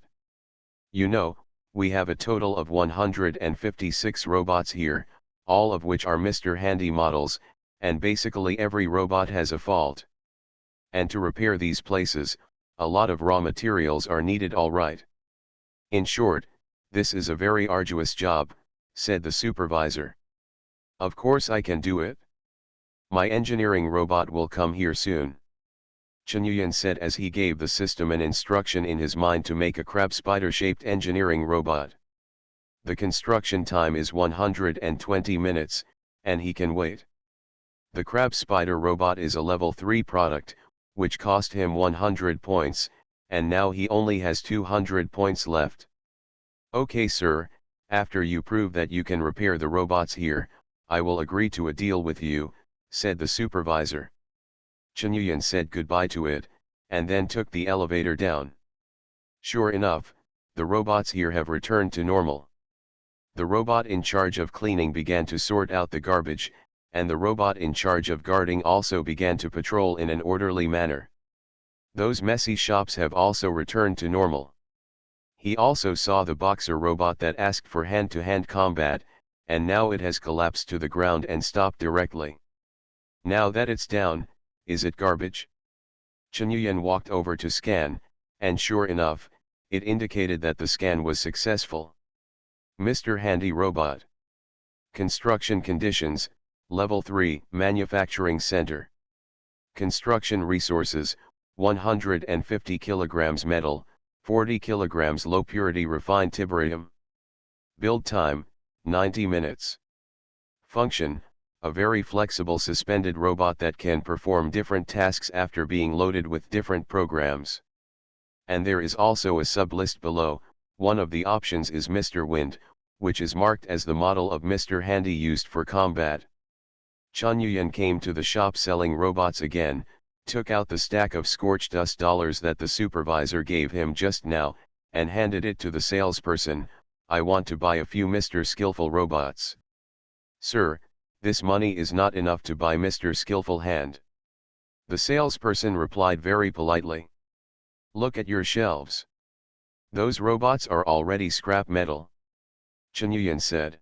You know, we have a total of 156 robots here, all of which are Mr. Handy models, and basically every robot has a fault. And to repair these places, a lot of raw materials are needed, all right. In short, this is a very arduous job, said the supervisor. Of course I can do it. My engineering robot will come here soon. Chen Yuyan said as he gave the system an instruction in his mind to make a crab spider-shaped engineering robot. The construction time is 120 minutes, and he can wait. The crab spider robot is a level 3 product, which cost him 100 points, and now he only has 200 points left. Okay sir, after you prove that you can repair the robots here, I will agree to a deal with you, said the supervisor. Chen Yuyan said goodbye to it, and then took the elevator down. Sure enough, the robots here have returned to normal. The robot in charge of cleaning began to sort out the garbage, and the robot in charge of guarding also began to patrol in an orderly manner. Those messy shops have also returned to normal. He also saw the boxer robot that asked for hand-to-hand combat, and now it has collapsed to the ground and stopped directly. Now that it's down, is it garbage? Chen Yuyan walked over to scan, and sure enough, it indicated that the scan was successful. Mr. Handy Robot. Construction conditions, Level 3, Manufacturing Center. Construction resources, 150 kilograms metal, 40 kilograms low purity refined tiberium. Build time, 90 minutes. Function, a very flexible suspended robot that can perform different tasks after being loaded with different programs. And there is also a sub-list below. One of the options is Mr. Wind, which is marked as the model of Mr. Handy used for combat. Chen Yuyan came to the shop selling robots again, took out the stack of scorched dust dollars that the supervisor gave him just now, and handed it to the salesperson. I want to buy a few Mr. Skillful robots. Sir, this money is not enough to buy Mr. Skillful Hand. The salesperson replied very politely. Look at your shelves. Those robots are already scrap metal. Chen Yuyan said.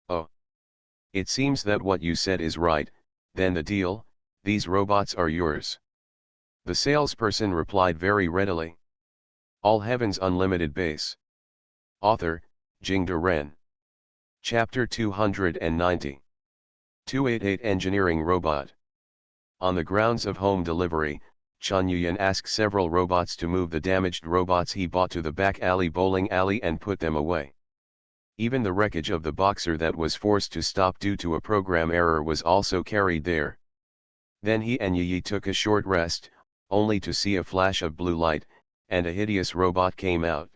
Oh. It seems that what you said is right, then the deal, these robots are yours. The salesperson replied very readily. All Heavens Unlimited Base. Author, Jingde Ren. Chapter 290. 288 Engineering Robot. On the grounds of home delivery, Chen Yuyan asked several robots to move the damaged robots he bought to the back alley bowling alley and put them away. Even the wreckage of the Boxer that was forced to stop due to a program error was also carried there. Then he and Yi took a short rest, only to see a flash of blue light, and a hideous robot came out.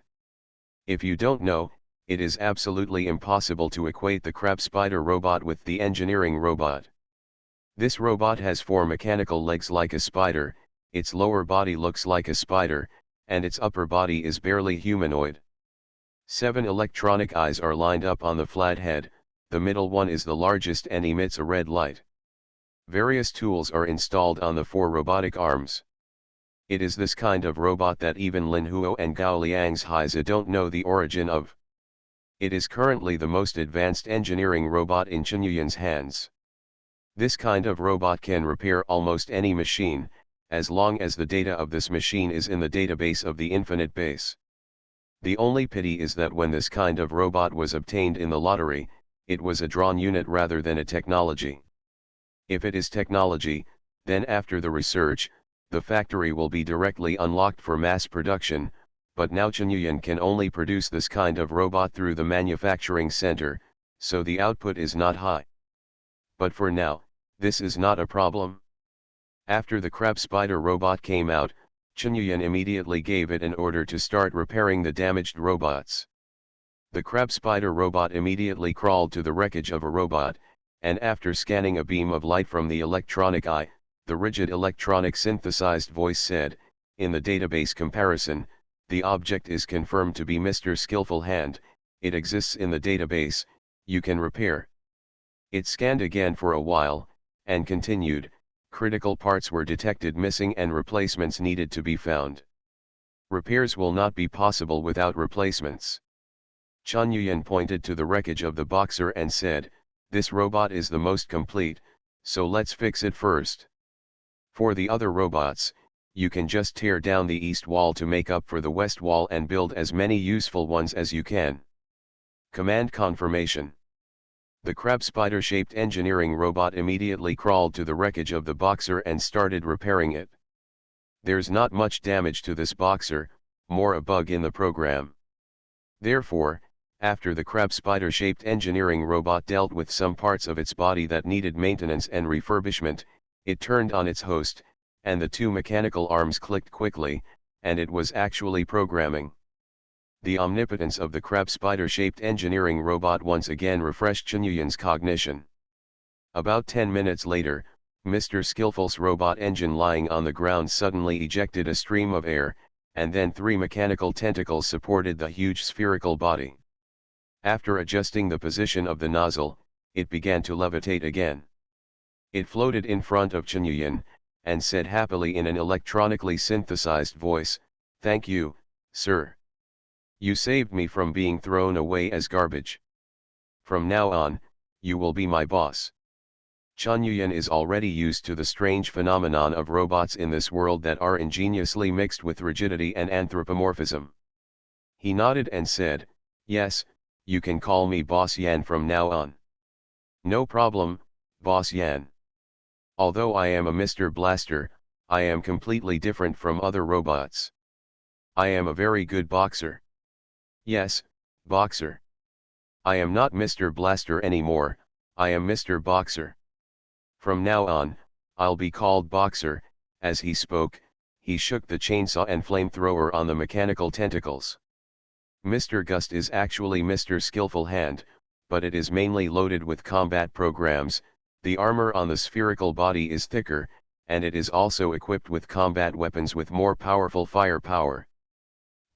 If you don't know, it is absolutely impossible to equate the crab spider robot with the engineering robot. This robot has 4 mechanical legs like a spider, its lower body looks like a spider, and its upper body is barely humanoid. 7 electronic eyes are lined up on the flat head, the middle one is the largest and emits a red light. Various tools are installed on the 4 robotic arms. It is this kind of robot that even Lin Huo and Gao Liang's Heize don't know the origin of. It is currently the most advanced engineering robot in Chen Yuyan's hands. This kind of robot can repair almost any machine, as long as the data of this machine is in the database of the infinite base. The only pity is that when this kind of robot was obtained in the lottery, it was a drawn unit rather than a technology. If it is technology, then after the research, the factory will be directly unlocked for mass production, but now Chen Yuyan can only produce this kind of robot through the manufacturing center, so the output is not high. But for now, this is not a problem. After the crab spider robot came out, Chen Yuyan immediately gave it an order to start repairing the damaged robots. The crab spider robot immediately crawled to the wreckage of a robot, and after scanning a beam of light from the electronic eye, the rigid electronic synthesized voice said, in the database comparison, the object is confirmed to be Mr. Skillful Hand, it exists in the database, you can repair. It scanned again for a while, and continued, critical parts were detected missing and replacements needed to be found. Repairs will not be possible without replacements. Chen Yuyan pointed to the wreckage of the Boxer and said, this robot is the most complete, so let's fix it first. For the other robots, you can just tear down the east wall to make up for the west wall and build as many useful ones as you can. Command confirmation. The crab spider-shaped engineering robot immediately crawled to the wreckage of the Boxer and started repairing it. There's not much damage to this Boxer, more a bug in the program. Therefore, after the crab spider-shaped engineering robot dealt with some parts of its body that needed maintenance and refurbishment, it turned on its host, and the 2 mechanical arms clicked quickly, and it was actually programming. The omnipotence of the crab spider-shaped engineering robot once again refreshed Chen Yuyan's cognition. About 10 minutes later, Mr. Skillful's robot engine lying on the ground suddenly ejected a stream of air, and then 3 mechanical tentacles supported the huge spherical body. After adjusting the position of the nozzle, it began to levitate again. It floated in front of Chen Yuyan, and said happily in an electronically synthesized voice, "Thank you, sir. You saved me from being thrown away as garbage. From now on, you will be my boss." Chen Yuyan is already used to the strange phenomenon of robots in this world that are ingeniously mixed with rigidity and anthropomorphism. He nodded and said, "Yes, you can call me Boss Yan from now on." "No problem, Boss Yan. Although I am a Mr. Blaster, I am completely different from other robots. I am a very good boxer." "Yes, boxer. I am not Mr. Blaster anymore, I am Mr. Boxer. From now on, I'll be called Boxer." As he spoke, he shook the chainsaw and flamethrower on the mechanical tentacles. Mr. Gust is actually Mr. Skillful Hand, but it is mainly loaded with combat programs. The armor on the spherical body is thicker, and it is also equipped with combat weapons with more powerful firepower.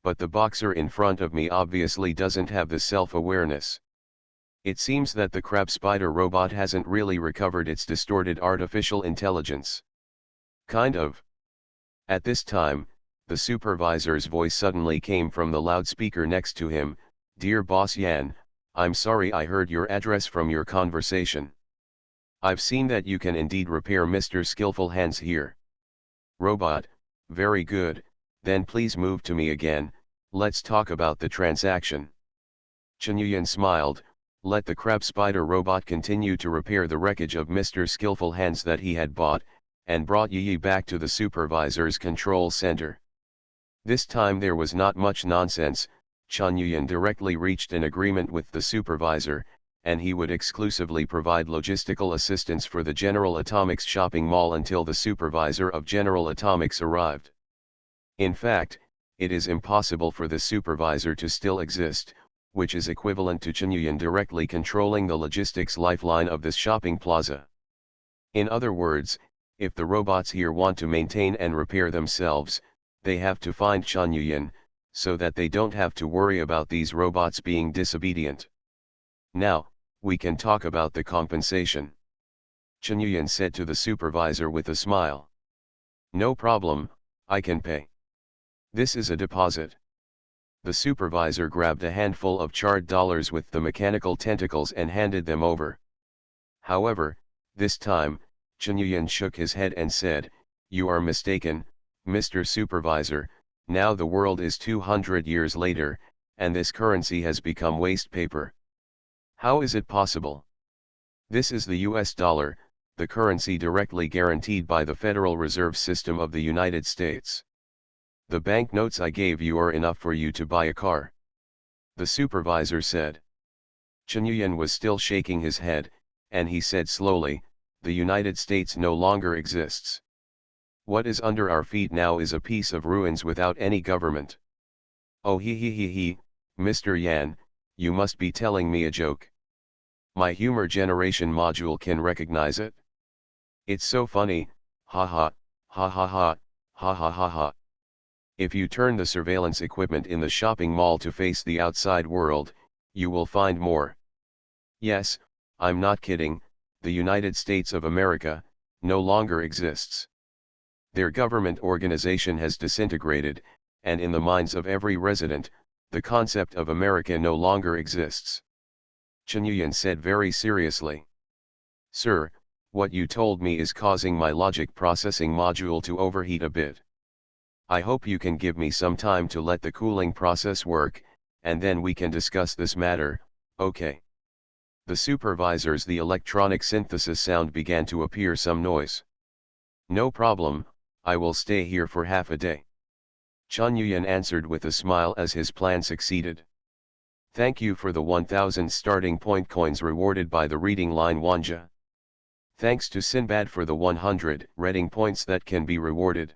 But the Boxer in front of me obviously doesn't have the self-awareness. It seems that the crab spider robot hasn't really recovered its distorted artificial intelligence. Kind of. At this time, the supervisor's voice suddenly came from the loudspeaker next to him, "Dear Boss Yan, I'm sorry I heard your address from your conversation. I've seen that you can indeed repair Mr. Skillful Hands here. Robot, very good, then please move to me again, let's talk about the transaction. Chen Yuyan smiled, let the crab spider robot continue to repair the wreckage of Mr. Skillful Hands that he had bought, and brought Yi back to the supervisor's control center. This time there was not much nonsense. Chen Yuyan directly reached an agreement with the supervisor, and he would exclusively provide logistical assistance for the General Atomics shopping mall until the supervisor of General Atomics arrived. In fact, it is impossible for the supervisor to still exist, which is equivalent to Chen Yuyan directly controlling the logistics lifeline of this shopping plaza. In other words, if the robots here want to maintain and repair themselves, they have to find Chen Yuyan, so that they don't have to worry about these robots being disobedient. Now, we can talk about the compensation. Chen Yuyan said to the supervisor with a smile. No problem, I can pay. This is a deposit. The supervisor grabbed a handful of charred dollars with the mechanical tentacles and handed them over. However, this time, Chen Yuyan shook his head and said, you are mistaken, Mr. Supervisor, now the world is 200 years later, and this currency has become waste paper. How is it possible? This is the US dollar, the currency directly guaranteed by the Federal Reserve System of the United States. The banknotes I gave you are enough for you to buy a car. The supervisor said. Chen Yuyan was still shaking his head, and he said slowly, the United States no longer exists. What is under our feet now is a piece of ruins without any government. Oh he, Mr. Yan, you must be telling me a joke. My humor generation module can recognize it. It's so funny, ha ha, ha ha ha, ha ha ha ha. If you turn the surveillance equipment in the shopping mall to face the outside world, you will find more. Yes, I'm not kidding, the United States of America no longer exists. Their government organization has disintegrated, and in the minds of every resident, the concept of America no longer exists. Chen Yuyan said very seriously. Sir, what you told me is causing my logic processing module to overheat a bit. I hope you can give me some time to let the cooling process work, and then we can discuss this matter, okay? The supervisor's the electronic synthesis sound began to appear some noise. No problem, I will stay here for half a day. Chen Yuyan answered with a smile as his plan succeeded. Thank you for the 1000 starting point coins rewarded by the reading line Wanja. Thanks to Sinbad for the 100 reading points that can be rewarded.